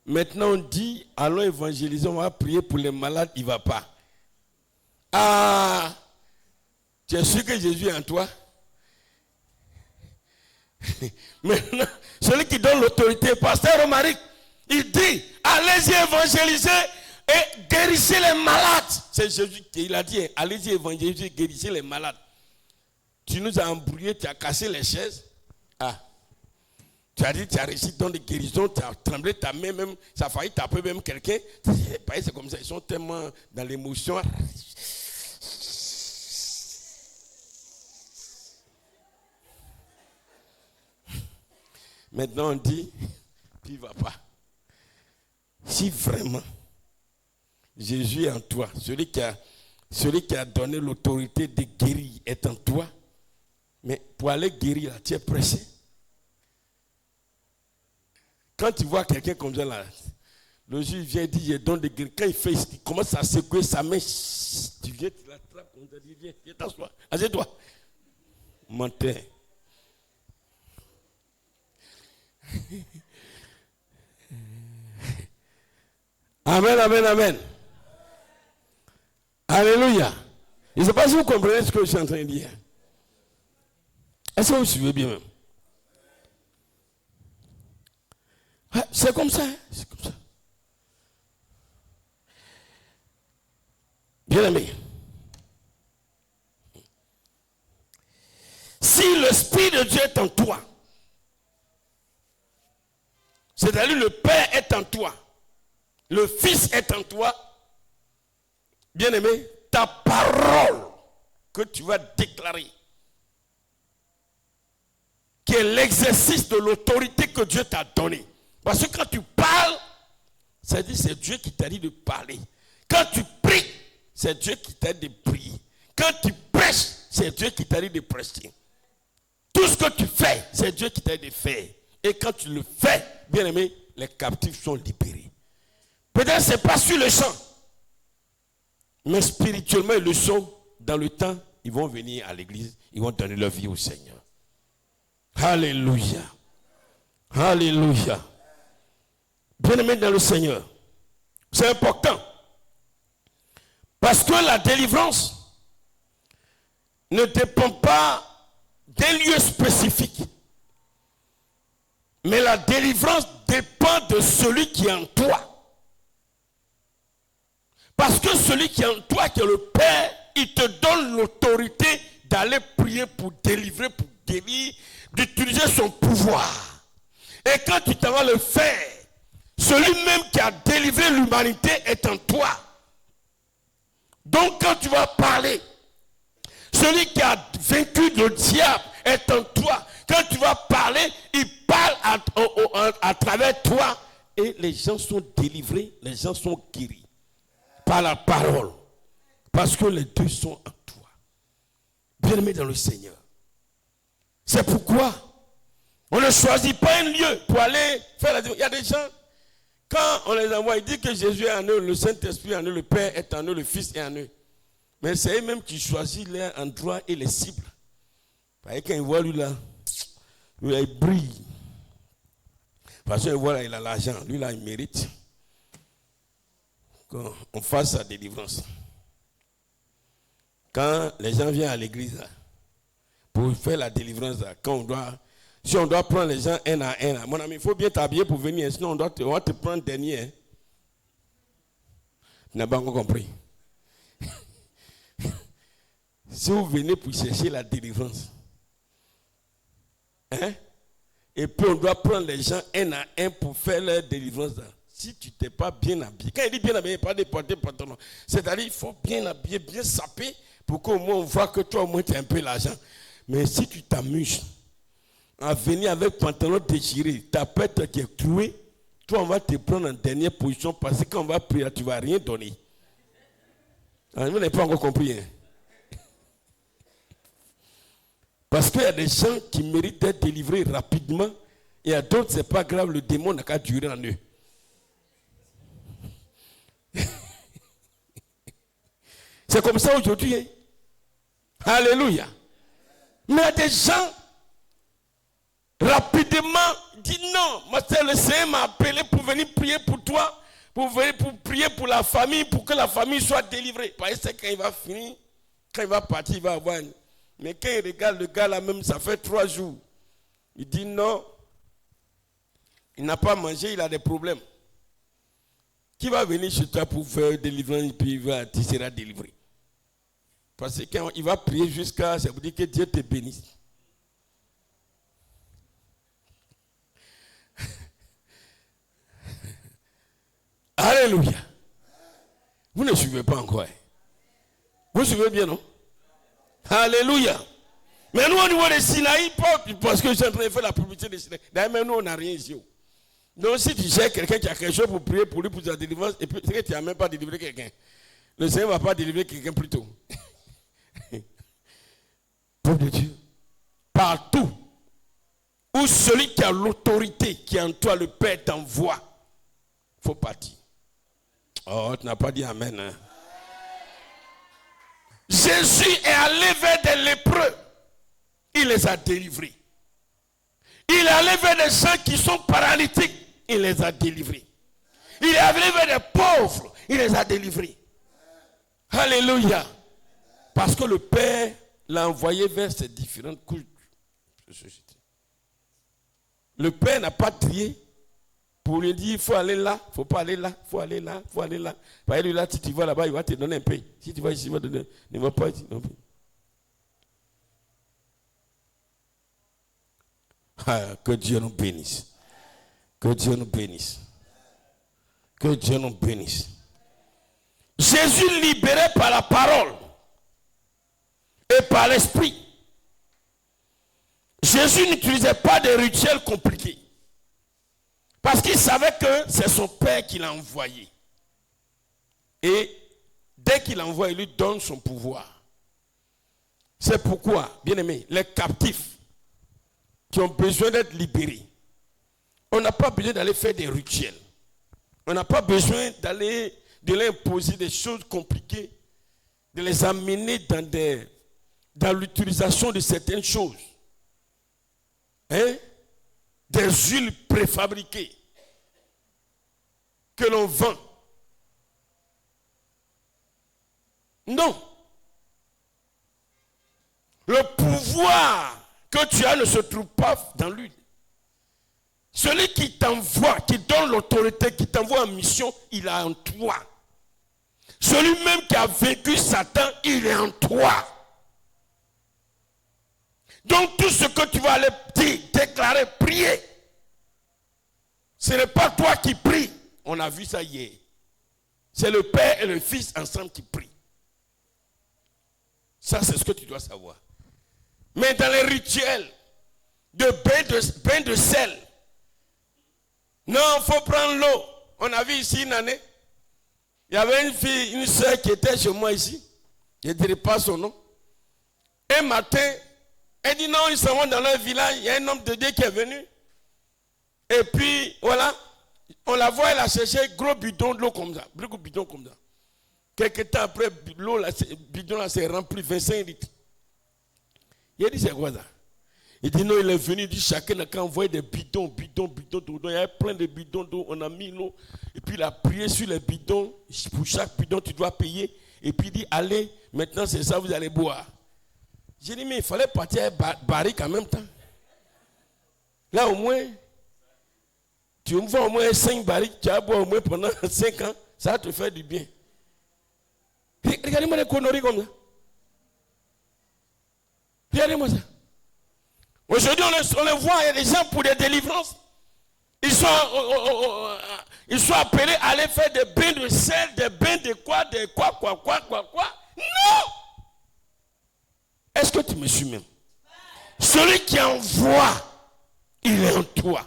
Maintenant on dit, allons évangéliser, on va prier pour les malades, il ne va pas. Ah, tu es sûr que Jésus est en toi? Maintenant, celui qui donne l'autorité, pasteur Romaric, il dit, allez-y évangéliser et guérissez les malades. C'est Jésus qui a dit, allez-y évangéliser et guérissez les malades. Tu nous as embrouillé, tu as cassé les chaises. Ah. Tu as dit, tu as réussi dans des guérisons, tu as tremblé ta main même, ça a failli taper même quelqu'un. C'est comme ça, ils sont tellement dans l'émotion. Maintenant on dit, tu ne vas pas. Si vraiment Jésus est en toi, celui qui a donné l'autorité de guérir est en toi, mais pour aller guérir, là, tu es pressé. Quand tu vois quelqu'un comme ça, là, le juge vient dire, je donne des guérir. Quand il commence à secouer sa main, tu viens, tu l'attrapes, on te dit, viens t'asseoir, assieds-toi. Menteur. Amen, amen, amen. Alléluia. Je ne sais pas si vous comprenez ce que je suis en train de dire. Est-ce que vous suivez bien même? C'est comme ça. C'est comme ça. Bien aimé. Si l'Esprit de Dieu est en toi, c'est-à-dire le Père est en toi, le Fils est en toi, bien aimé, ta parole que tu vas déclarer, qui est l'exercice de l'autorité que Dieu t'a donnée. Parce que quand tu parles, ça dit c'est Dieu qui t'a dit de parler. Quand tu pries, c'est Dieu qui t'a dit de prier. Quand tu prêches, c'est Dieu qui t'a dit de prêcher. Tout ce que tu fais, c'est Dieu qui t'a dit de faire. Et quand tu le fais, bien aimé, les captifs sont libérés. Peut-être que ce n'est pas sur le champ, mais spirituellement, ils le sont. Dans le temps, ils vont venir à l'église, ils vont donner leur vie au Seigneur. Alléluia. Alléluia. Bien-aimé dans le Seigneur, c'est important. Parce que la délivrance ne dépend pas d'un lieu spécifique. Mais la délivrance dépend de celui qui est en toi. Parce que celui qui est en toi, qui est le Père, il te donne l'autorité d'aller prier pour délivrer, pour guérir, d'utiliser son pouvoir. Et quand tu t'en vas le faire, celui-même qui a délivré l'humanité est en toi. Donc quand tu vas parler, celui qui a vaincu le diable est en toi. Quand tu vas parler, il parle à travers toi. Et les gens sont délivrés, les gens sont guéris. Par la parole. Parce que les deux sont en toi. Bien-aimé dans le Seigneur. C'est pourquoi on ne choisit pas un lieu pour aller faire la délivrance. Il y a des gens, quand on les envoie, ils disent que Jésus est en eux, le Saint-Esprit est en eux, le Père est en eux, le Fils est en eux. Mais c'est eux-mêmes qui choisissent les endroits et les cibles. Parce que quand ils voient lui là, il brille. Parce qu'ils voient là, il a l'argent. Lui là, il mérite qu'on fasse sa délivrance. Quand les gens viennent à l'église là, pour faire la délivrance là, si on doit prendre les gens un à un, là, mon ami, il faut bien t'habiller pour venir, sinon on va te prendre dernier. Hein. Tu n'as pas encore compris. Si vous venez pour chercher la délivrance, hein, et puis on doit prendre les gens un à un pour faire leur délivrance là. Si tu t'es pas bien habillé, quand il dit bien habillé, pas déporté pantalon, c'est-à-dire il faut bien habiller, bien saper, pour qu'au moins on voit que toi au moins tu as un peu l'argent. Mais si tu t'amuses à venir avec pantalon déchiré, ta pète qui est clouée, toi on va te prendre en dernière position parce que quand on va prier, tu ne vas rien donner. Vous n'avez pas encore compris. Hein? Parce qu'il y a des gens qui méritent d'être délivrés rapidement, et il y a d'autres, ce n'est pas grave, le démon n'a qu'à durer en eux. C'est comme ça aujourd'hui. Hein? Alléluia. Mais il y a des gens, rapidement, disent non, le Seigneur m'a appelé pour venir prier pour toi, pour prier pour la famille, pour que la famille soit délivrée. Parce que quand il va finir, quand il va partir, il va avoir une... Mais quand il regarde le gars là même, ça fait 3 jours. Il dit non, il n'a pas mangé, il a des problèmes. Qui va venir chez toi pour faire délivrance et puis tu seras délivré. Parce que quand il va prier jusqu'à, ça veut dire que Dieu te bénisse. Alléluia. Vous ne suivez pas encore. Vous suivez bien, non? Alléluia. Mais nous, au niveau de Sinaï, parce que je suis en train de faire la publicité de Sinaï. D'ailleurs, même nous, on n'a rien ici. Donc, si tu cherches quelqu'un qui a quelque chose pour prier pour lui, pour sa délivrance, et puis c'est que tu n'as même pas délivré quelqu'un. Le Seigneur ne va pas délivrer quelqu'un plus tôt. Peuple de Dieu, partout où celui qui a l'autorité, qui est en toi, le Père t'envoie, il faut partir. Oh, tu n'as pas dit Amen. Hein? Jésus est allé vers des lépreux. Il les a délivrés. Il est allé vers des gens qui sont paralytiques. Il les a délivrés. Il est allé vers des pauvres. Il les a délivrés. Alléluia. Parce que le Père l'a envoyé vers ces différentes couches de société. Le Père n'a pas trié pour lui dire il faut aller là, il ne faut pas aller là, il faut aller là, il faut aller là. Par exemple, là, si tu vas là-bas, il va te donner un peu. Si tu vas ici, il va te donner. Ne va pas ici. Non. Ah, que Dieu nous bénisse. Que Dieu nous bénisse. Que Dieu nous bénisse. Jésus libéré par la parole et par l'esprit. Jésus n'utilisait pas de rituels compliqués. Parce qu'il savait que c'est son Père qui l'a envoyé. Et dès qu'il l'envoie, il lui donne son pouvoir. C'est pourquoi, bien aimés, les captifs qui ont besoin d'être libérés, on n'a pas besoin d'aller faire des rituels. On n'a pas besoin de leur imposer des choses compliquées, de les amener dans l'utilisation de certaines choses. Hein? Des huiles préfabriquées que l'on vend. Non. Le pouvoir que tu as ne se trouve pas dans l'huile. Celui qui t'envoie, qui donne l'autorité, qui t'envoie en mission, il est en toi. Celui même qui a vaincu Satan, il est en toi. Donc tout ce que tu vas aller dire, déclarer, prier, ce n'est pas toi qui pries. On a vu ça hier. C'est le Père et le Fils ensemble qui prient. Ça, c'est ce que tu dois savoir. Mais dans les rituels de bain de sel, non, il faut prendre l'eau. On a vu ici une année. Il y avait une fille, une soeur qui était chez moi ici. Je ne dirai pas son nom. Un matin, elle dit non, ils s'en vont dans leur village. Il y a un homme de Dieu qui est venu. Et puis, voilà. On la voit, elle a cherché gros bidon d'eau comme ça. Gros bidon comme ça. Quelques temps après, l'eau, le bidon là s'est rempli 25 litres. Il a dit, c'est quoi ça? Il dit, non, il est venu, il dit, chacun n'a qu'à envoyer des bidons d'eau. Il y avait plein de bidons d'eau, on a mis l'eau. Et puis il a prié sur les bidons. Pour chaque bidon, tu dois payer. Et puis il dit, allez, maintenant c'est ça, vous allez boire. J'ai dit, mais il fallait partir à barrique en même temps. Là, au moins, tu me vois au moins 5 barriques, tu vas boire au moins pendant 5 ans, ça va te faire du bien. Regardez-moi les conneries comme ça. Regardez-moi ça. Aujourd'hui, on les voit, il y a des gens pour des délivrances. Ils sont appelés à aller faire des bains de sel, des bains de quoi. Non! Est-ce que tu me suis même? Celui qui envoie, il est en toi.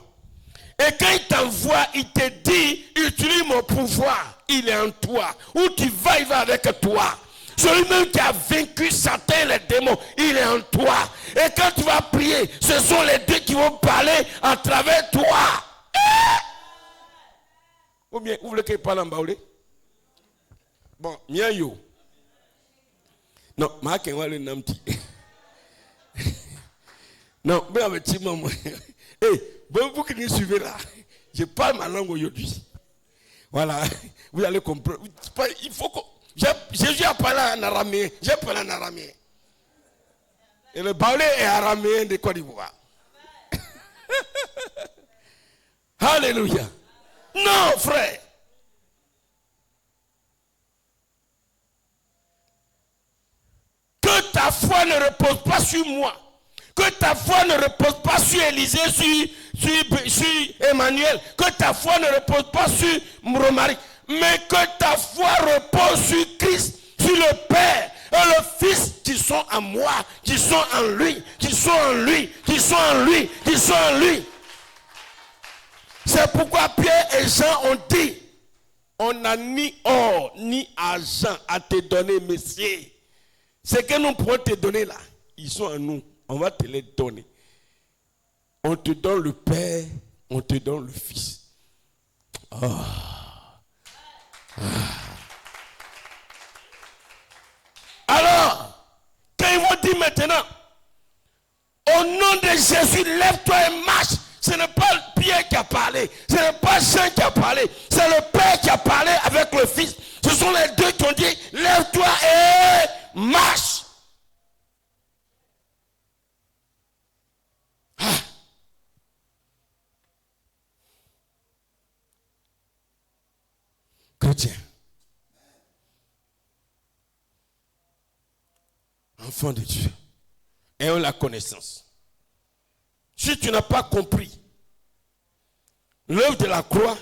Et quand il t'envoie, il te dit, utilise mon pouvoir, il est en toi. Où tu vas, il va avec toi. Celui même qui a vaincu Satan et les démons, il est en toi. Et quand tu vas prier, ce sont les deux qui vont parler à travers toi. Ou bien, vous voulez qu'il parle en baoulé? Bon, mien yo. Non, ma kenwa le namti. Non, mais avec petit maman. Bon, vous qui nous suivez là, je parle ma langue aujourd'hui. Voilà, vous allez comprendre. Il faut que Jésus a parlé en araméen, j'ai parlé en araméen. Et le baoulé est araméen de Côte d'Ivoire. Alléluia. Non, frère. Que ta foi ne repose pas sur moi. Que ta foi ne repose pas sur Élisée, sur Emmanuel. Que ta foi ne repose pas sur Romaric. Mais que ta foi repose sur Christ, sur le Père. et le Fils qui sont en moi, qui sont en lui, qui sont en lui, qui sont en lui, qui sont en lui. C'est pourquoi Pierre et Jean ont dit, on n'a ni or ni argent à te donner, messieurs. Ce que nous pouvons te donner là, ils sont en nous. On va te les donner. On te donne le Père, on te donne le Fils. Oh. Alors, quand ils vont dire maintenant, au nom de Jésus, lève-toi et marche. Ce n'est pas Pierre qui a parlé, ce n'est pas Jean qui a parlé, c'est le Père qui a parlé avec le Fils. Ce sont les deux qui ont dit, lève-toi et marche. Ah. Chrétien, enfant de Dieu, ayons la connaissance. Si tu n'as pas compris l'œuvre de la croix,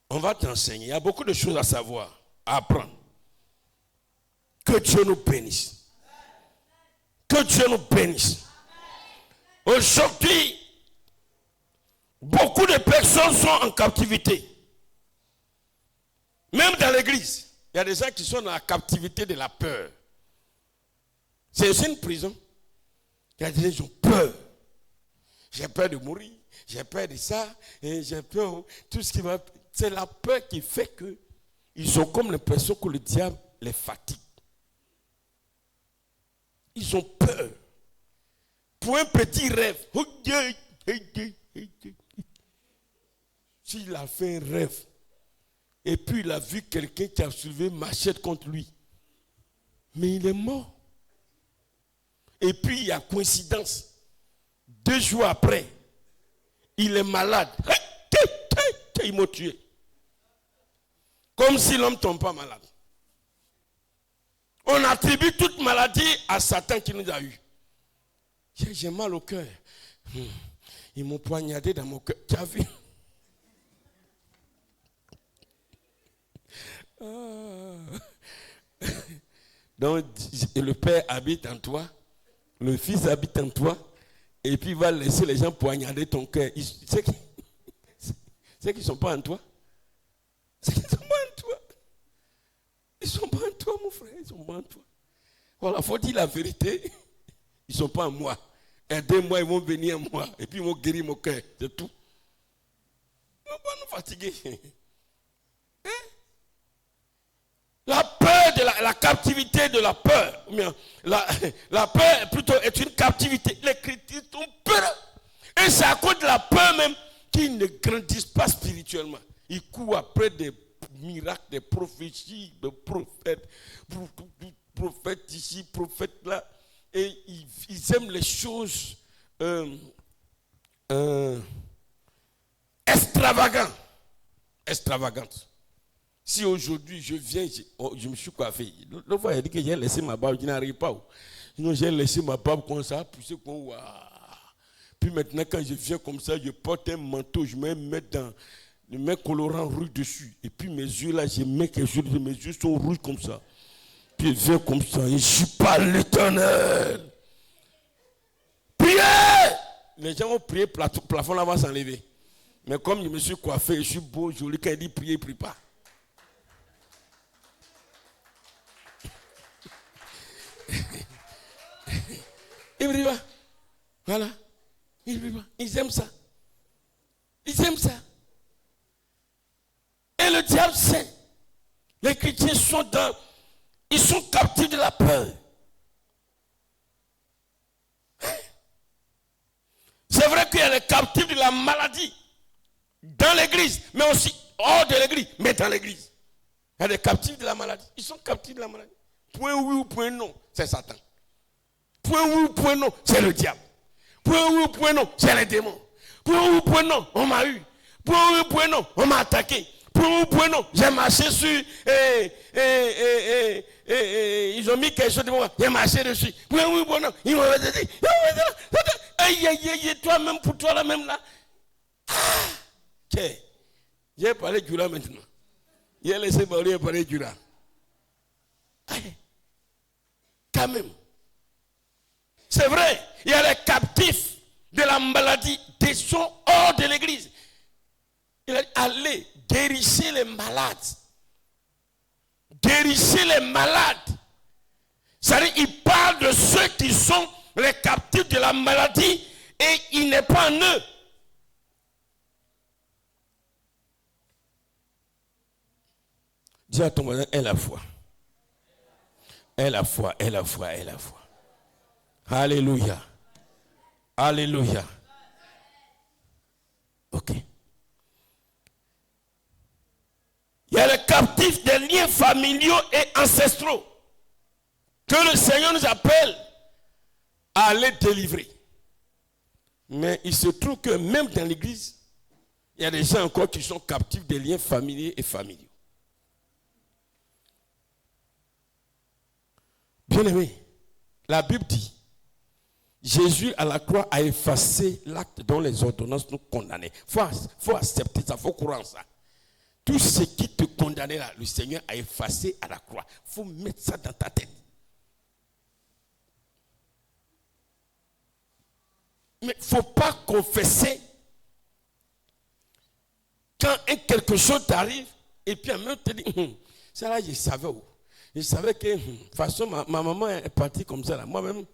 on va t'enseigner. Il y a beaucoup de choses à savoir, à apprendre. Que Dieu nous bénisse. Que Dieu nous bénisse. Aujourd'hui, beaucoup de personnes sont en captivité. Même dans l'église, il y a des gens qui sont dans la captivité de la peur. C'est aussi une prison. Il y a des gens qui ont peur. J'ai peur de mourir, j'ai peur de ça, et j'ai peur, tout ce qui va. C'est la peur qui fait que ils ont comme l'impression que le diable les fatigue. Ils ont peur. Pour un petit rêve, s'il a fait un rêve, et puis il a vu quelqu'un qui a soulevé une machette contre lui, mais il est mort. Et puis il y a coïncidence. 2 jours après, il est malade. Il m'a tué. Comme si l'homme ne tombe pas malade. On attribue toute maladie à Satan qui nous a eu. J'ai mal au cœur. Ils m'ont poignardé dans mon cœur. Tu as vu? Donc, le Père habite en toi. Le Fils habite en toi. Et puis il va laisser les gens poignarder ton cœur. C'est qu'ils ne sont pas en toi. C'est qu'ils ne sont pas en toi. Ils ne sont pas en toi, mon frère. Ils ne sont pas en toi. Voilà, il faut dire la vérité. Ils ne sont pas en moi. Aidez-moi, ils vont venir en moi. Et puis ils vont guérir mon cœur. C'est tout. Ils ne vont pas nous fatiguer. Hein? La peur de la captivité de la peur. La peur plutôt est une captivité. Les chrétiens ont peur. Et c'est à cause de la peur même qu'ils ne grandissent pas spirituellement. Ils courent après des miracles, des prophéties, des prophètes ici, prophètes là. Et ils aiment les choses extravagantes. Si aujourd'hui je viens, je me suis coiffé. L'autre fois, il a dit que j'ai laissé ma barbe, je n'arrive pas. Sinon, j'ai laissé ma barbe comme ça, poussé comme ça. Puis maintenant, quand je viens comme ça, je porte un manteau, je me mets dans le mets colorant rouge dessus. Et puis mes yeux là, je mets quelque chose, mes yeux sont rouges comme ça. Puis je viens comme ça, et je suis pas l'Éternel. Priez! Les gens vont prier, le plafond là va s'enlever. Mais comme je me suis coiffé, je suis beau, joli, quand il dit prier, il ne prie pas. Ils ne prient pas. Voilà. Ils ne prient pas. Ils aiment ça. Ils aiment ça. Et le diable sait. Les chrétiens sont ils sont captifs de la peur. C'est vrai qu'il y a les captifs de la maladie dans l'église, mais aussi hors de l'église, mais dans l'église. Il y a des captifs de la maladie. Ils sont captifs de la maladie. Point oui ou point non, c'est Satan. Point oui ou point non, c'est le diable. Point oui ou point non, c'est les démons. Point oui ou point non, on m'a eu. Point oui ou point non, on m'a attaqué. Point oui ou point non, j'ai marché sur. Ils ont mis quelque chose de moi, j'ai marché dessus. Point oui ou point non, ils m'ont dit. Aïe, toi-même, pour toi là même là. Tiens, j'ai parlé du là maintenant. Il a laissé parler du là. Quand même. C'est vrai, il y a les captifs de la maladie, des gens hors de l'église. Il a dit, allez, guérissez les malades. Guérissez les malades. C'est-à-dire, il parle de ceux qui sont les captifs de la maladie et il n'est pas en eux. Dis à ton voisin, aie la foi. Aie la foi, aie la foi, aie la foi. Alléluia. Alléluia. Ok. Il y a les captifs des liens familiaux et ancestraux que le Seigneur nous appelle à aller délivrer. Mais il se trouve que même dans l'église, il y a des gens encore qui sont captifs des liens familiers et familiaux. Bien-aimé, la Bible dit, Jésus à la croix a effacé l'acte dont les ordonnances nous condamnaient. Il faut accepter ça, il faut croire en ça. Tout ce qui te condamnait là, le Seigneur a effacé à la croix. Il faut mettre ça dans ta tête. Mais il ne faut pas confesser quand quelque chose t'arrive et puis en même temps te dit, ça là je savais où. Je savais que, de toute façon, ma maman est partie comme ça. Moi-même,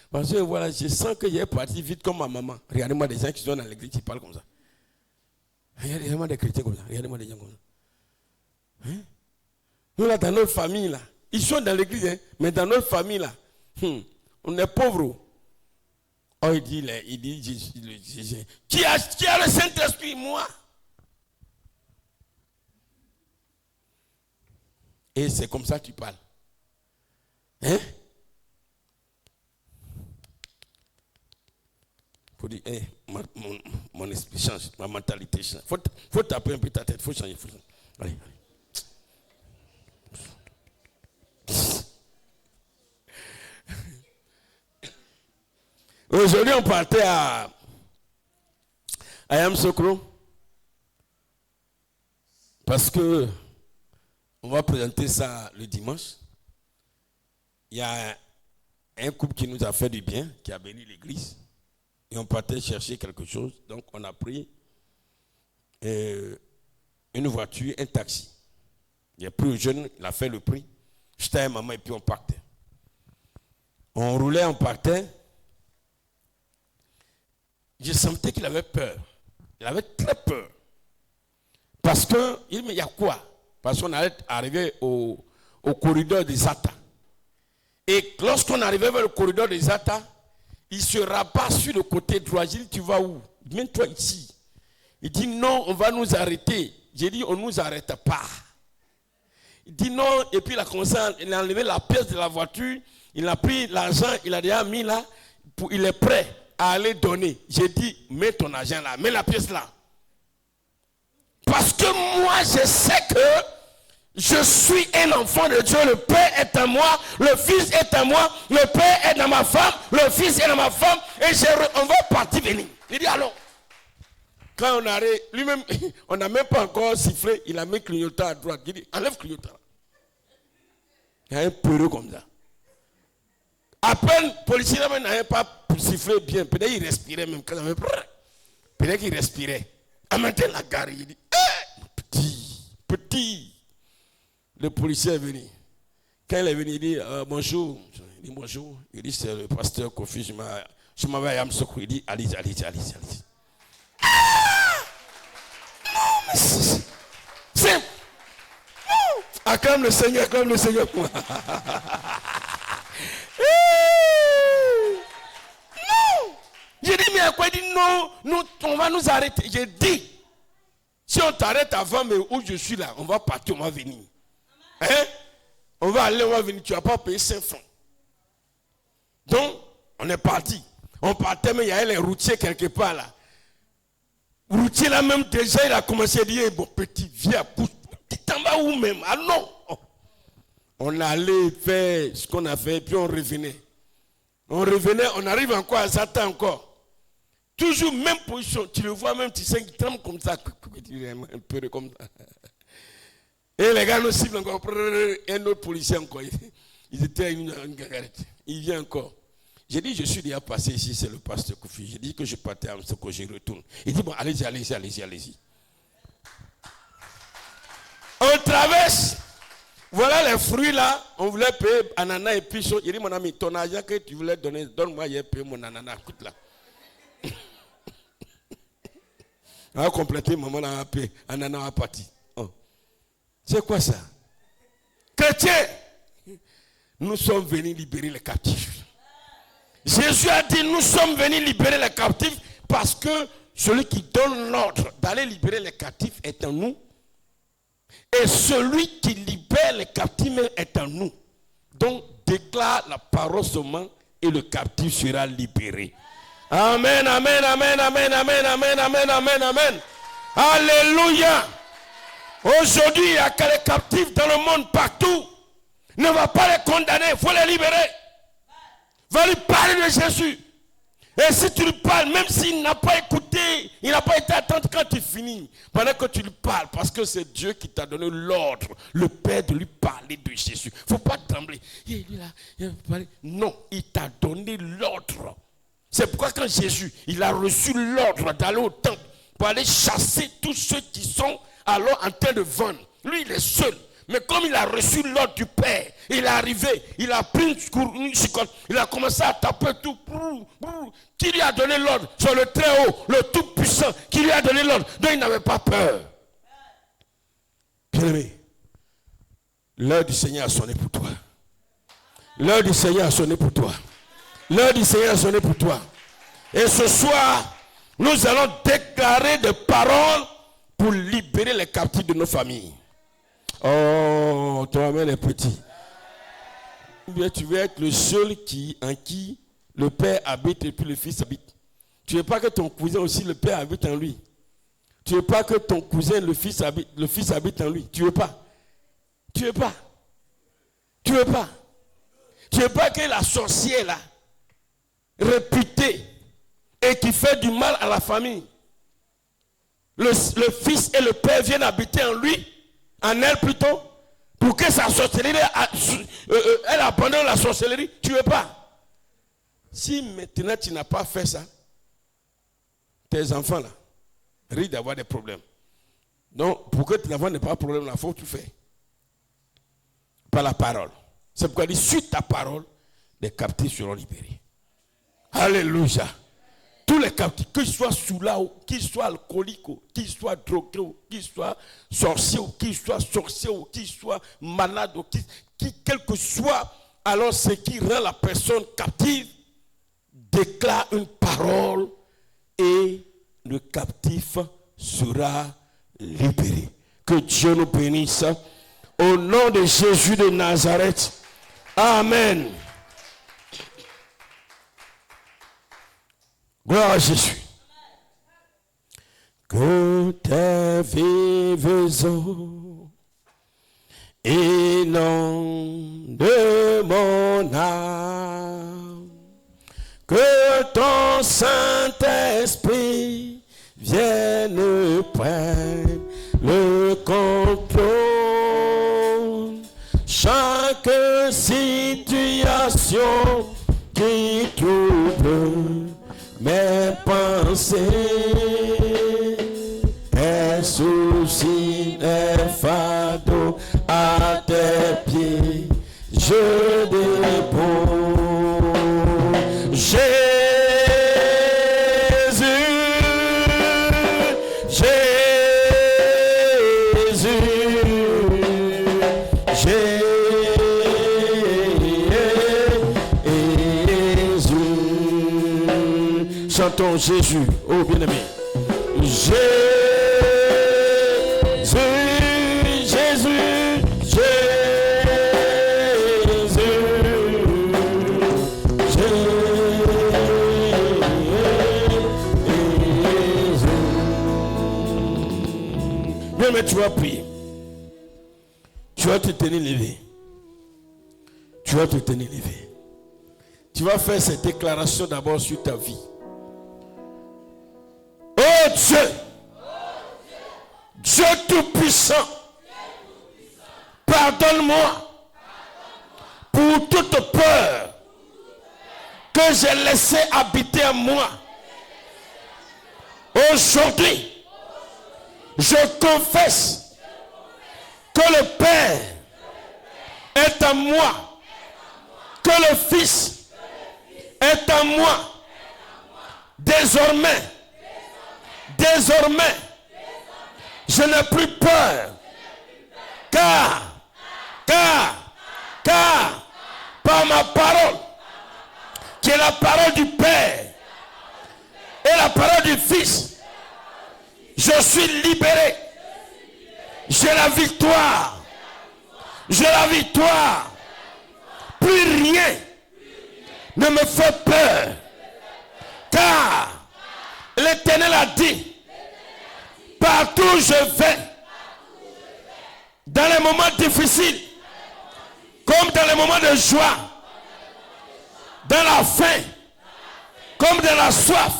parce que voilà, je sens que j'ai parti vite comme ma maman. Regardez-moi des gens qui sont dans l'église qui parlent comme ça. Regardez-moi des chrétiens comme ça. Regardez-moi des gens comme ça. Hein? Nous, là, dans notre famille, là, ils sont dans l'église, hein, mais dans notre famille, là, on est pauvres. Oh, il dit, qui a le Saint-Esprit? Moi. Et c'est comme ça que tu parles. Hein? Il faut dire, mon esprit change, ma mentalité change. Faut taper un peu ta tête, faut changer. Allez. Aujourd'hui, on partait à Yamoussoukro parce que on va présenter ça le dimanche. Il y a un couple qui nous a fait du bien, qui a béni l'église. Et on partait chercher quelque chose. Donc on a pris une voiture, un taxi. Il a pris un jeune, il a fait le prix. J'étais à maman et puis on partait. On roulait, on partait. Je sentais qu'il avait peur. Il avait très peur. Parce que, il me dit, il y a quoi? Parce qu'on allait arriver au corridor des Zata. Et lorsqu'on arrivait vers le corridor des Zata, il se rabat sur le côté droit. J'ai dit, tu vas où? Mets-toi ici. Il dit, non, on va nous arrêter. J'ai dit, on ne nous arrête pas. Il dit non, et puis il a commencé à enlever la pièce de la voiture. Il a pris l'argent, il a déjà mis là. Il est prêt à aller donner. J'ai dit, mets ton argent là, mets la pièce là. Parce que moi, je sais que je suis un enfant de Dieu. Le Père est en moi, le Fils est en moi, le Père est dans ma femme, le Fils est dans ma femme, et on va partir venir. Il dit alors, quand on arrive, lui-même, on n'a même pas encore sifflé, il a mis clignotant à droite. Il dit, enlève le clignotant. Il y a un peureux comme ça. À peine, le policier n'avait pas sifflé bien, peut-être qu'il respirait même. Peut-être qu'il respirait. À maintenant la gare, il dit, petit. Le policier est venu. Quand il est venu, il dit, bonjour. Il dit, bonjour. Il dit, c'est le pasteur Kofi, je m'avais à Yamoussoukro. Il dit, allez. Non, mais c'est... Non. Acclame le Seigneur. Non. J'ai dit, mais à quoi? Il dit, non, on va nous arrêter. J'ai dit, si on t'arrête avant, mais où je suis là, on va partir, on va venir. Hein? On va aller, on va venir, tu ne vas pas payer 5 francs. Donc, on est parti. On partait, mais il y avait les routiers quelque part là. Le routier là même, déjà, il a commencé à dire, bon petit, viens, pousse. Tu t'en vas où même? Ah non! On allait faire ce qu'on a fait, puis on revenait. On arrive encore à Satan encore. Toujours même position. Tu le vois même, tu sais qu'il tremble comme ça. Un peu comme ça. Et les gars nous sifflent encore. Un autre policier encore. Ils étaient à une gargarette. Il vient encore. J'ai dit, je suis déjà passé ici, c'est le pasteur Koufi. J'ai dit que je partais à Msoko, je retourne. Il dit, bon, allez-y. On traverse. Voilà les fruits là. On voulait payer ananas et pichon. Il dit, mon ami, ton argent que tu voulais donner, donne-moi, j'ai payé mon ananas. Écoute là. On a complété, maman a payé. Ananas a parti. Oh. C'est quoi ça? Chrétien, nous sommes venus libérer les captifs. Jésus a dit, nous sommes venus libérer les captifs parce que celui qui donne l'ordre d'aller libérer les captifs est en nous. Et celui qui libère les captifs est en nous. Donc, déclare la parole seulement et le captif sera libéré. Amen, amen, amen, amen, amen, amen, amen, amen, amen. Alléluia. Aujourd'hui, il y a que les captifs dans le monde partout. Ne va pas les condamner, il faut les libérer. Va lui parler de Jésus. Et si tu lui parles, même s'il n'a pas écouté, il n'a pas été attentif quand tu finis, pendant que tu lui parles, parce que c'est Dieu qui t'a donné l'ordre, le Père, de lui parler de Jésus. Il ne faut pas trembler. Non, il t'a donné l'ordre. C'est pourquoi quand Jésus, il a reçu l'ordre d'aller au temple pour aller chasser tous ceux qui sont alors en train de vendre. Lui, il est seul. Mais comme il a reçu l'ordre du Père, il est arrivé, il a pris une chicotte, il a commencé à taper tout. Qui lui a donné l'ordre? Sur le très haut, le tout puissant, qui lui a donné l'ordre. Donc il n'avait pas peur. Bien-aimé, l'heure du Seigneur a sonné pour toi. L'heure du Seigneur a sonné pour toi. L'heure du Seigneur a sonné pour toi. Et ce soir, nous allons déclarer des paroles pour libérer les captifs de nos familles. Oh, toi-même les petits. Ou bien tu veux être le seul en qui le Père habite et puis le Fils habite. Tu ne veux pas que ton cousin aussi, le Père habite en lui. Tu ne veux pas que ton cousin, le Fils habite en lui. Tu ne veux pas. Tu ne veux pas. Tu ne veux pas. Tu ne veux pas que la sorcière là, réputée et qui fait du mal à la famille, le Fils et le Père viennent habiter en lui, en elle plutôt, pour que sa sorcellerie, elle abandonne la sorcellerie. Tu ne veux pas. Si maintenant tu n'as pas fait ça, tes enfants là risquent d'avoir des problèmes. Donc, pour que tes enfants n'aient pas de problème, il faut que tu fais. Par la parole. C'est pourquoi il dit, suite ta parole, les captifs seront libérés. Alléluia. Tous les captifs, qu'ils soient sous là, qu'ils soient alcooliques, qu'ils soient drogués, qu'ils soient sorciers, qu'ils soient qu'ils soient malades, quel que soit, alors ce qui rend la personne captive, déclare une parole et le captif sera libéré. Que Dieu nous bénisse. Au nom de Jésus de Nazareth. Amen. Gloire à Jésus. Que tes vives eaux inondent mon âme, que ton Saint-Esprit vienne prendre le contrôle. Chaque situation qui trouble mes pensées, tes soucis, les fardeaux à tes pieds, je dépose. Jésus, chantons Jésus, oh bien-aimé. Jésus, Jésus, Jésus, Jésus. Bien, mais tu vas prier. Tu vas te tenir levé. Tu vas te tenir levé. Tu vas faire cette déclaration d'abord sur ta vie. Oh Dieu, Dieu tout-puissant, pardonne-moi pour toute peur que j'ai laissé habiter en moi. Aujourd'hui, je confesse que le Père est en moi, que le Fils est en moi. Désormais, je n'ai plus peur, car par ma parole, qui est la parole du Père et la parole du Fils, je suis libéré. J'ai la victoire. Plus rien ne me fait peur. Car l'Éternel a dit, partout où je vais, dans les moments difficiles, comme dans les moments de joie, dans la faim, comme dans la soif,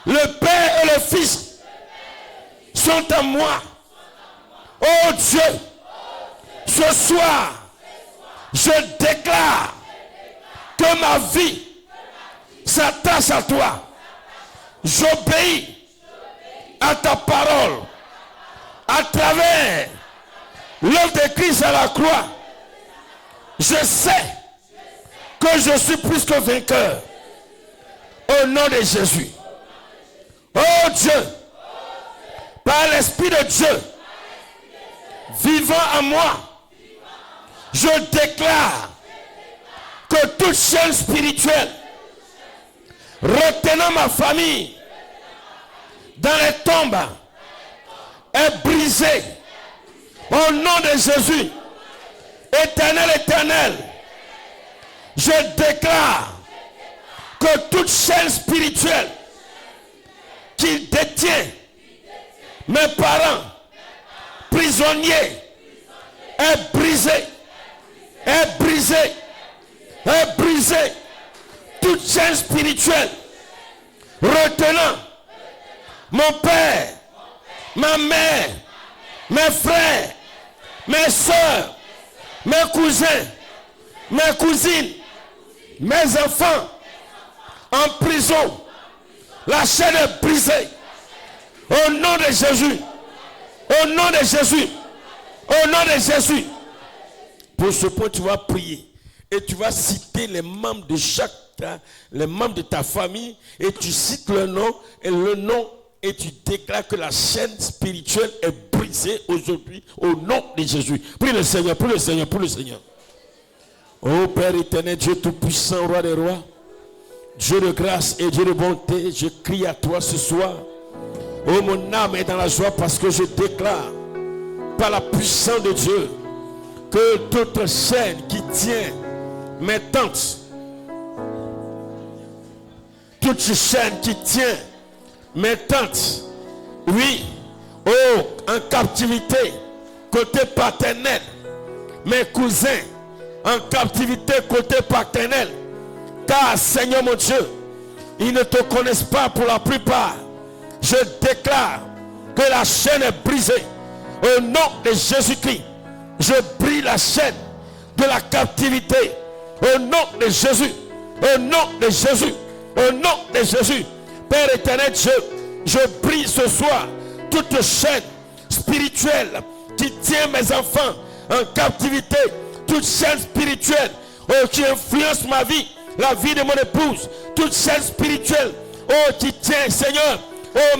le Père et le Fils sont en moi. Oh Dieu, ce soir, je déclare que ma vie s'attache à toi. J'obéis à ta parole à travers l'œuvre de Christ à la croix. Je sais que je suis plus que vainqueur au nom de Jésus. Oh Dieu, par l'Esprit de Dieu vivant en moi, je déclare que toute chaîne spirituelle retenant ma famille dans les tombes est brisée au nom de Jésus. Éternel, je déclare que toute chaîne spirituelle qui détient mes parents prisonniers est brisée. Toute chaîne spirituelle retenant mon père, ma mère, mes frères, mes soeurs, mes cousins, mes cousines, mes enfants en prison. La chaîne est brisée. Au nom de Jésus. Au nom de Jésus. Au nom de Jésus. Pour ce point, tu vas prier. Et tu vas citer les membres de les membres de ta famille. Et tu cites le nom. Et tu déclares que la chaîne spirituelle est brisée aujourd'hui. Au nom de Jésus. Prie le Seigneur, prie le Seigneur, prie le Seigneur. Ô Père éternel, Dieu tout-puissant, roi des rois. Dieu de grâce et Dieu de bonté, je crie à toi ce soir. Oh, mon âme est dans la joie parce que je déclare par la puissance de Dieu que toute chaîne qui tient mes tentes, toute chaîne qui tient mes tentes, oui, oh, en captivité, côté paternel, mes cousins, en captivité côté paternel, car Seigneur mon Dieu, ils ne te connaissent pas pour la plupart. Je déclare que la chaîne est brisée. Au nom de Jésus-Christ, je brise la chaîne de la captivité. Au nom de Jésus. Au nom de Jésus. Au nom de Jésus. Père éternel Dieu, je brise ce soir toute chaîne spirituelle qui tient mes enfants en captivité. Toute chaîne spirituelle qui influence ma vie, la vie de mon épouse. Toute chaîne spirituelle qui tient, Seigneur,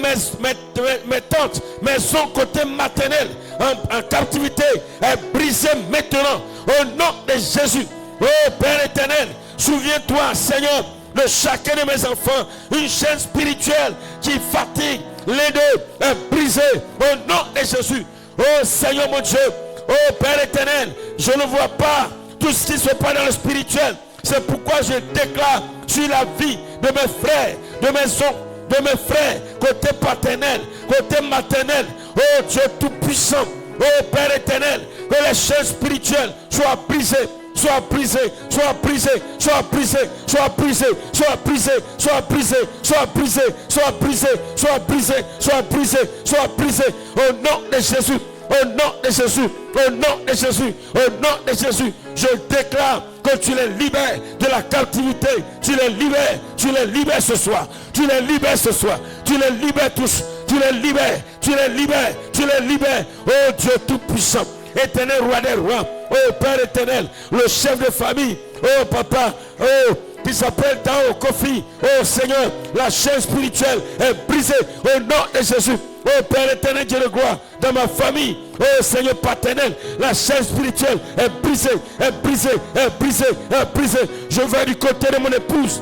mes tantes, mes oncles côté maternel en captivité est brisée maintenant au nom de Jésus. Oh Père éternel, souviens-toi, Seigneur, de chacun de mes enfants. Une chaîne spirituelle qui fatigue les deux est brisée au nom de Jésus. Oh Seigneur mon Dieu, oh Père éternel, je ne vois pas tout ce qui se passe dans le spirituel. C'est pourquoi je déclare sur la vie de mes frères, de mes oncles, de mes frères, côté paternel, côté maternel. Oh Dieu tout-puissant, oh Père éternel, que les chaînes spirituelles soient brisées, soient brisées, soient brisées, soient brisées, soient brisées, soient brisées, soient brisées, soient brisées, soient brisées, soient brisées, soient brisées, soient brisées, au nom de Jésus. Au nom de Jésus, au nom de Jésus, au nom de Jésus, Je déclare que tu les libères de la captivité. Tu les libères ce soir. Tu les libères ce soir. Tu les libères tous. Tu les libères. Tu les libères. Tu les libères. Oh Dieu Tout-Puissant, éternel roi des rois. Oh Père éternel, le chef de famille. Oh Papa, oh, qui s'appelle Tao Kofi. Oh Seigneur, la chaîne spirituelle est brisée au nom de Jésus. Oh Père éternel, Dieu de gloire, dans ma famille, oh Seigneur paternel, la chaîne spirituelle est brisée, est brisée, est brisée, est brisée. Je vais du côté de mon épouse.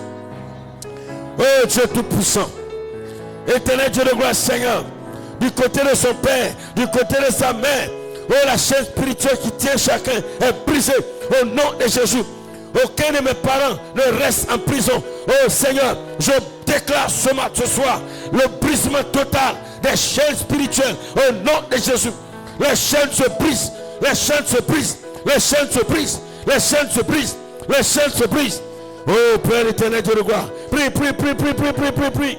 Oh Dieu Tout-Puissant, éternel Dieu de gloire, Seigneur, du côté de son père, du côté de sa mère. Oh, la chaîne spirituelle qui tient chacun est brisée au nom de Jésus. Aucun de mes parents ne reste en prison. Oh Seigneur, je déclare ce soir le brisement total des chaînes spirituelles au nom de Jésus. Les chaînes se brisent, les chaînes se brisent, les chaînes se brisent, les chaînes se brisent, les chaînes se brisent. Oh Père éternel, Dieu de gloire, prie, prie, prie, prie, prie, prie, prie, prie.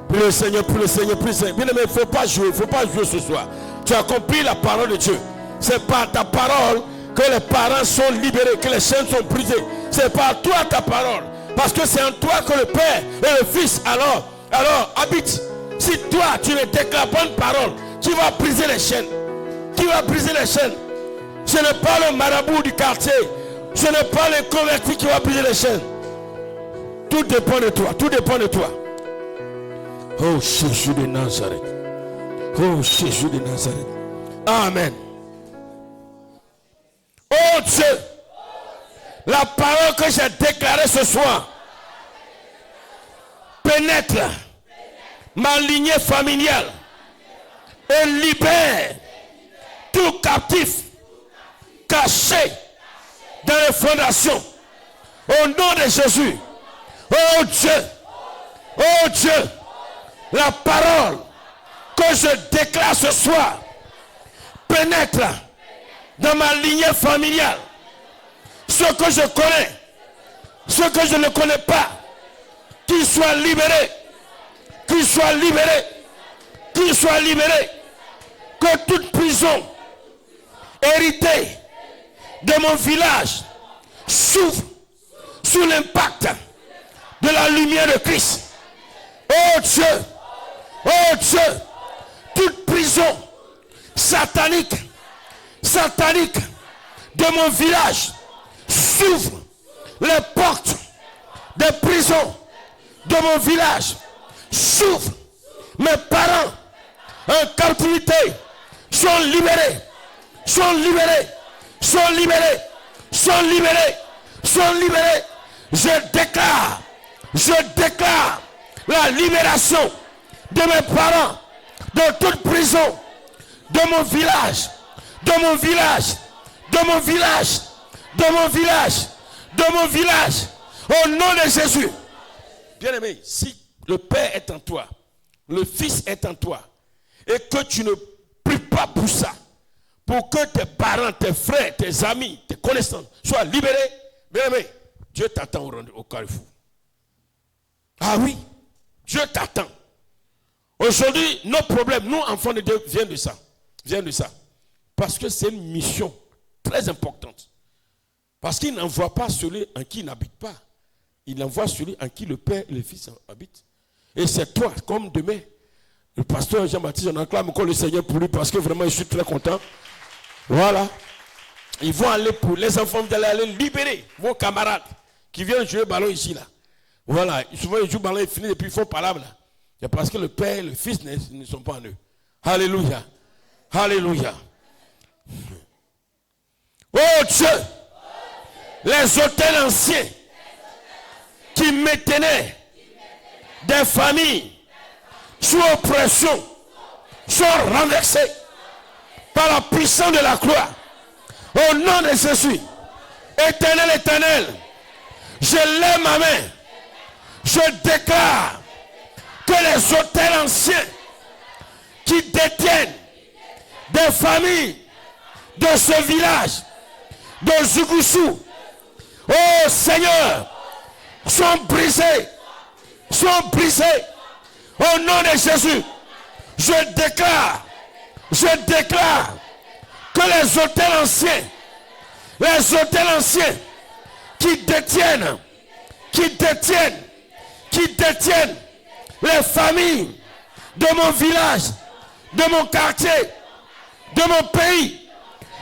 Le Seigneur, pour le Seigneur, pour le Seigneur. Bien aimé, il ne faut pas jouer ce soir. Tu as compris la parole de Dieu. C'est par ta parole que les parents sont libérés, que les chaînes sont brisées. C'est par toi ta parole. Parce que c'est en toi que le Père et le Fils alors habitent. Si toi tu ne déclares pas une parole, tu vas briser les chaînes. Tu vas briser les chaînes. Ce n'est pas le marabout du quartier. Ce n'est pas le converti qui va briser les chaînes. Tout dépend de toi. Tout dépend de toi. Oh Jésus de Nazareth. Oh Jésus de Nazareth. Amen. Oh Dieu, la parole que j'ai déclarée ce soir pénètre ma lignée familiale et libère tout captif caché dans les fondations. Au nom de Jésus. Oh Dieu. Oh Dieu. La parole que je déclare ce soir pénètre dans ma lignée familiale. Ce que je connais, ce que je ne connais pas, qu'ils soient libérés, qu'ils soient libérés, qu'ils soient libérés. Que toute prison héritée de mon village souffre sous l'impact de la lumière de Christ. Oh Dieu, oh Dieu, toute prison satanique de mon village s'ouvre les portes des prisons de mon village. S'ouvre. Mes parents en captivité sont libérés, sont libérés, sont libérés, sont libérés, sont libérés. Je déclare la libération de mes parents de toute prison, de mon village, de mon village, de mon village, de mon village, de mon village, au nom de Jésus. Bien-aimé, si le Père est en toi, le Fils est en toi, et que tu ne pries pas pour ça, pour que tes parents, tes frères, tes amis, tes connaissances soient libérés, bien-aimé, Dieu t'attend au carrefour. Ah oui, Dieu t'attend. Aujourd'hui, nos problèmes, nous, enfants de Dieu, viennent de ça. Viennent de ça. Parce que c'est une mission très importante. Parce qu'il n'envoie pas celui en qui il n'habite pas. Il envoie celui en qui le Père et le Fils habitent. Et c'est toi, comme demain, le pasteur Jean-Baptiste, on acclame encore le Seigneur pour lui parce que vraiment, je suis très content. Voilà. Ils vont aller pour les enfants, vous allez aller libérer vos camarades qui viennent jouer au ballon ici, là. Voilà. Souvent, ils jouent au ballon, ils finissent et puis ils font palabre, là. C'est parce que le Père et le Fils ne sont pas en eux. Alléluia. Alléluia. Oh Dieu, les autels anciens qui maintenaient des familles sous oppression sont renversés par la puissance de la croix. Au nom de Jésus. Éternel, éternel, je lève ma main. Je déclare que les autels anciens qui détiennent des familles de ce village, de Zougousou, oh Seigneur, sont brisés. Sont brisés. Au nom de Jésus, je déclare que les autels anciens qui détiennent les familles de mon village, de mon quartier, de mon pays,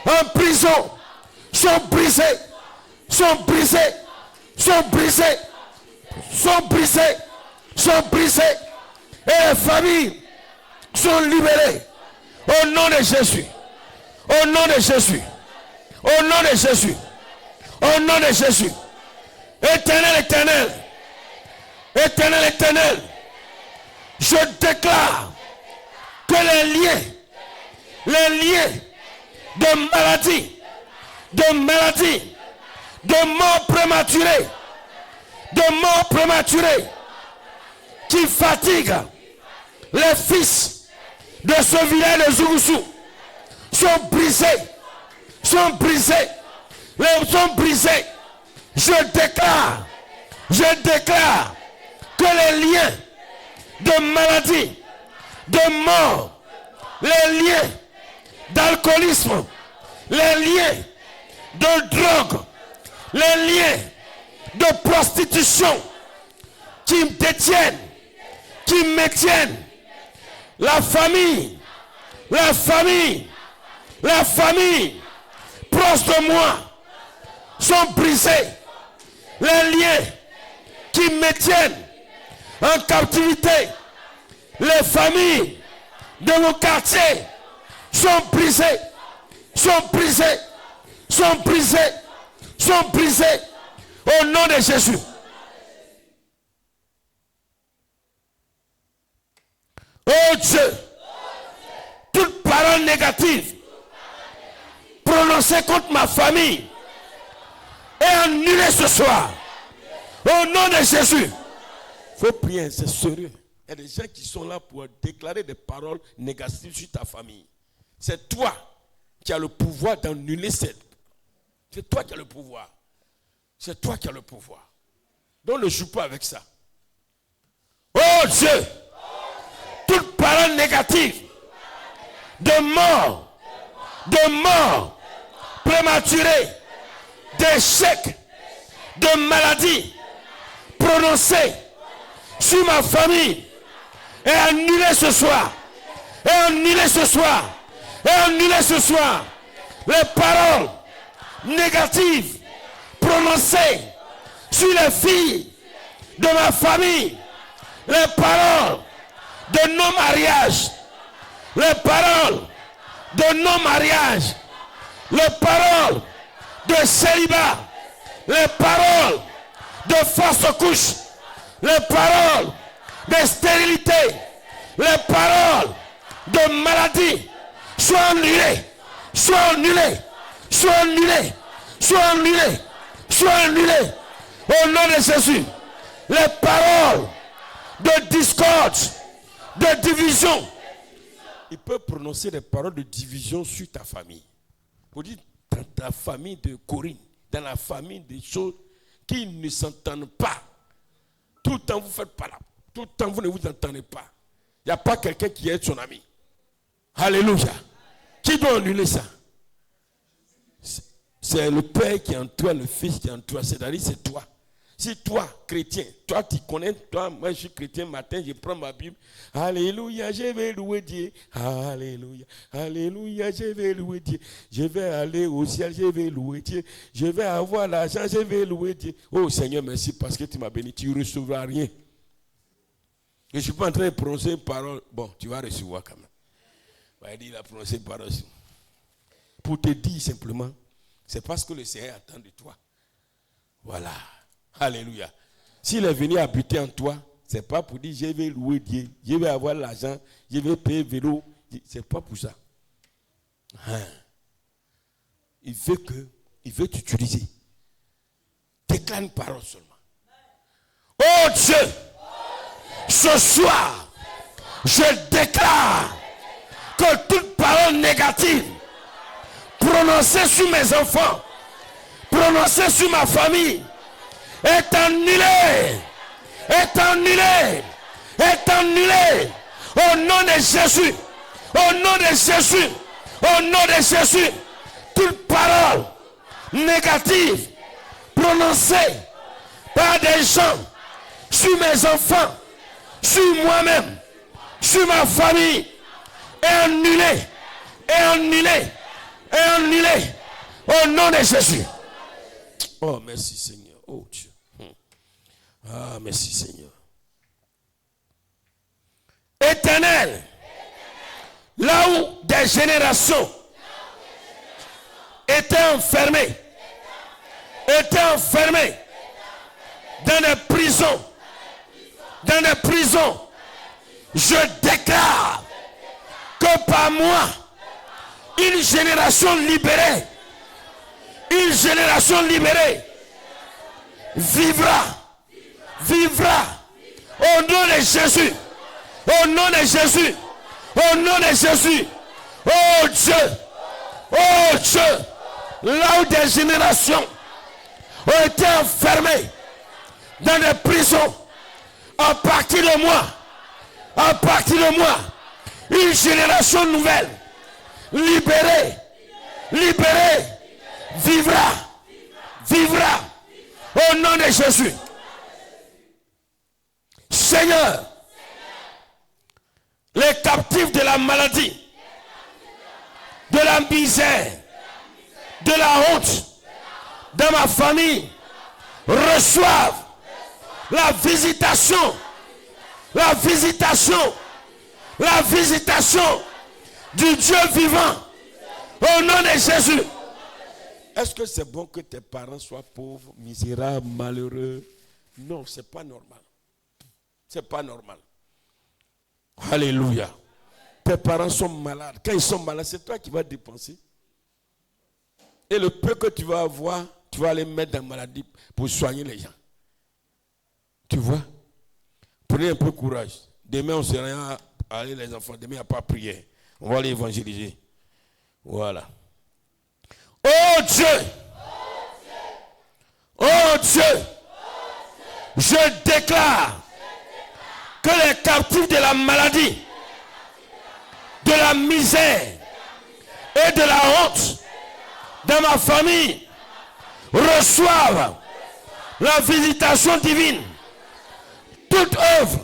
en prison, sont brisés, sont brisés, sont brisés, sont brisés, sont brisés, et les familles sont libérées. Au nom de Jésus, au nom de Jésus, au nom de Jésus, au nom de Jésus. Éternel, éternel, éternel, éternel, je déclare que les liens de maladie, de mort prématurée, qui fatiguent les fils de ce village de Zougousou, sont brisés, sont brisés, sont brisés. Je déclare que les liens de maladie, de mort, les liens d'alcoolisme, les liens de drogue, les liens de prostitution qui me détiennent, qui me tiennent, la famille proche de moi sont brisés. Les liens qui me tiennent en captivité, les familles de mon quartier sont brisées, sont brisées, sont brisées, sont brisées au nom de Jésus. Oh Dieu, toute parole négative prononcée contre ma famille est annulée ce soir. Au nom de Jésus. Il faut prier, c'est sérieux. Il y a des gens qui sont là pour déclarer des paroles négatives sur ta famille. C'est toi qui as le pouvoir d'annuler cette. C'est toi qui as le pouvoir. C'est toi qui as le pouvoir. Donc ne joue pas avec ça. Oh Dieu, toute parole négative de mort prématurée, d'échec, de maladie prononcée sur ma famille est annulée ce soir. Est annulée ce soir. Est annulée ce soir. Les paroles négatives prononcées sur les filles de ma famille, les paroles de non-mariage, les paroles de non-mariage, les paroles de célibat, les paroles de fausse couche, les paroles de stérilité, les paroles de maladie, soient annulées, soient annulées, soient annulées, soient annulées, soient annulées. Au nom de Jésus, les paroles de discorde, de division. Il peut prononcer des paroles de division sur ta famille. Vous dites dans ta famille de Corinne, dans la famille des choses qui ne s'entendent pas. Tout le temps vous faites pas là. Tout le temps vous ne vous entendez pas. Il n'y a pas quelqu'un qui est son ami. Alléluia. Qui doit annuler ça? C'est le Père qui est en toi, le Fils qui est en toi. C'est-à-dire c'est toi. Si toi, chrétien, toi tu connais, toi, moi je suis chrétien, matin je prends ma Bible. Alléluia, je vais louer Dieu. Alléluia, alléluia, je vais louer Dieu. Je vais aller au ciel, je vais louer Dieu. Je vais avoir l'argent, je vais louer Dieu. Oh Seigneur, merci parce que tu m'as béni, tu ne recevras rien. Je ne suis pas en train de prononcer une parole. Bon, tu vas recevoir quand même. Il a prononcé une parole. Pour te dire simplement, c'est parce que le Seigneur attend de toi. Voilà. Alléluia. S'il est venu habiter en toi, ce n'est pas pour dire je vais louer Dieu, je vais avoir l'argent, je vais payer vélo. Ce n'est pas pour ça. Il veut t'utiliser. Déclare une parole seulement. Oh Dieu, ce soir, je déclare que toute parole négative prononcée sur mes enfants, prononcée sur ma famille, est annulée, est annulée, est annulée. Au nom de Jésus, au nom de Jésus, au nom de Jésus, toute parole négative prononcée par des gens sur mes enfants, sur moi-même, sur ma famille, est annulée, est annulée, est annulée. Au nom de Jésus. Oh, merci Seigneur. Oh Dieu. Ah, merci Seigneur. Éternel, là où des générations étaient enfermées dans des prisons, je déclare que par moi, une génération libérée vivra au nom de Jésus, au nom de Jésus, au nom de Jésus. Oh Dieu, là où des générations ont été enfermées dans des prisons, à partir de moi, une génération nouvelle, libérée, vivra au nom de Jésus. Seigneur, les captifs de la maladie, de la misère, de la honte dans ma famille reçoivent la visitation du Dieu vivant au nom de Jésus. Est-ce que c'est bon que tes parents soient pauvres, misérables, malheureux? Non, c'est pas normal. C'est pas normal. Alléluia. Tes parents sont malades. Quand ils sont malades, c'est toi qui vas dépenser. Et le peu que tu vas avoir, tu vas les mettre dans la maladie pour soigner les gens. Tu vois? Prenez un peu courage. Demain, on ne sait rien. Allez les enfants, demain, il n'y a pas de prière. On va aller évangéliser. Voilà. Oh Dieu! Oh Dieu! Je déclare que les captifs de la maladie, de la misère et de la honte dans ma famille reçoivent la visitation divine. Toute œuvre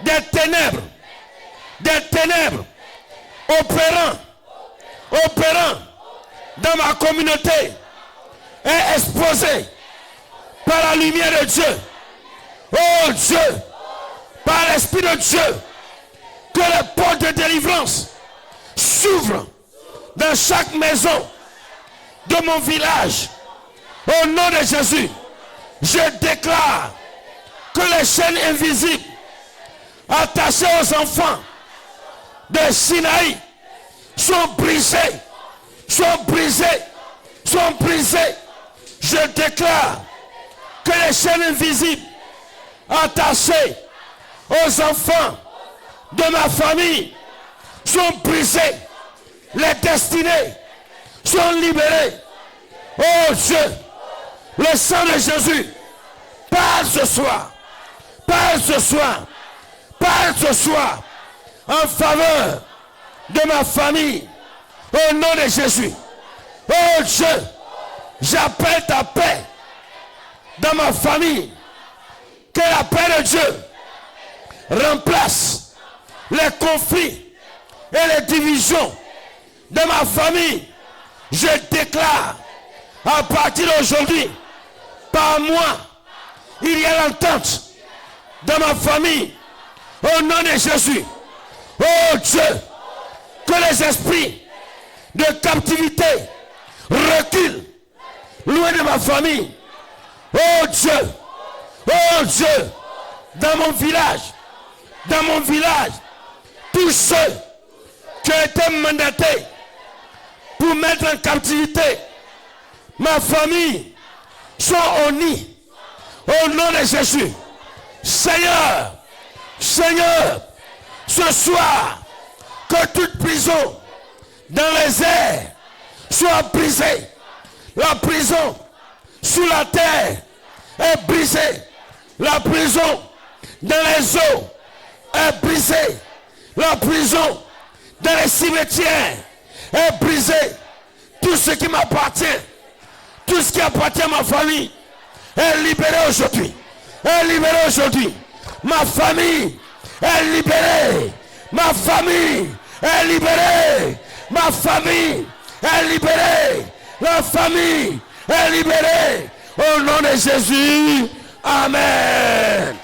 des ténèbres opérant dans ma communauté est exposée par la lumière de Dieu. Oh Dieu, par l'Esprit de Dieu, que les portes de délivrance s'ouvrent dans chaque maison de mon village. Au nom de Jésus, je déclare que les chaînes invisibles attachées aux enfants de Sinaï sont brisées. Je déclare que les chaînes invisibles attachées aux enfants de ma famille sont brisées. Les destinées sont libérées. Oh Dieu, le sang de Jésus, parle ce soir en faveur de ma famille. Au nom de Jésus. Oh Dieu, j'appelle ta paix dans ma famille. Que la paix de Dieu remplace les conflits et les divisions de ma famille. Je déclare à partir d'aujourd'hui, par moi, il y a l'entente dans ma famille. Au nom de Jésus. Oh Dieu, que les esprits de captivité reculent loin de ma famille. Oh Dieu, dans mon village, tous ceux qui ont été mandatés pour mettre en captivité ma famille, soit honnie au nom de Jésus. Seigneur, Seigneur, ce soir, que toute prison dans les airs soit brisée. La prison sous la terre est brisée. La prison dans les eaux est brisée. La prison dans les cimetières est brisée. Tout ce qui m'appartient, tout ce qui appartient à ma famille est libéré aujourd'hui. Est libéré aujourd'hui. Ma famille est libérée. Ma famille est libérée. Ma famille est libérée. La famille est libérée. Au nom de Jésus. Amen.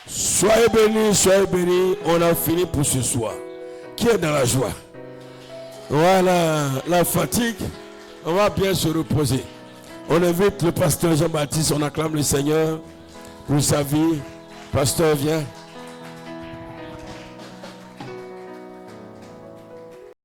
Soyez bénis, soyez bénis. On a fini pour ce soir. Qui est dans la joie? Voilà, la fatigue. On va bien se reposer. On invite le pasteur Jean-Baptiste. On acclame le Seigneur pour sa vie. Pasteur, viens.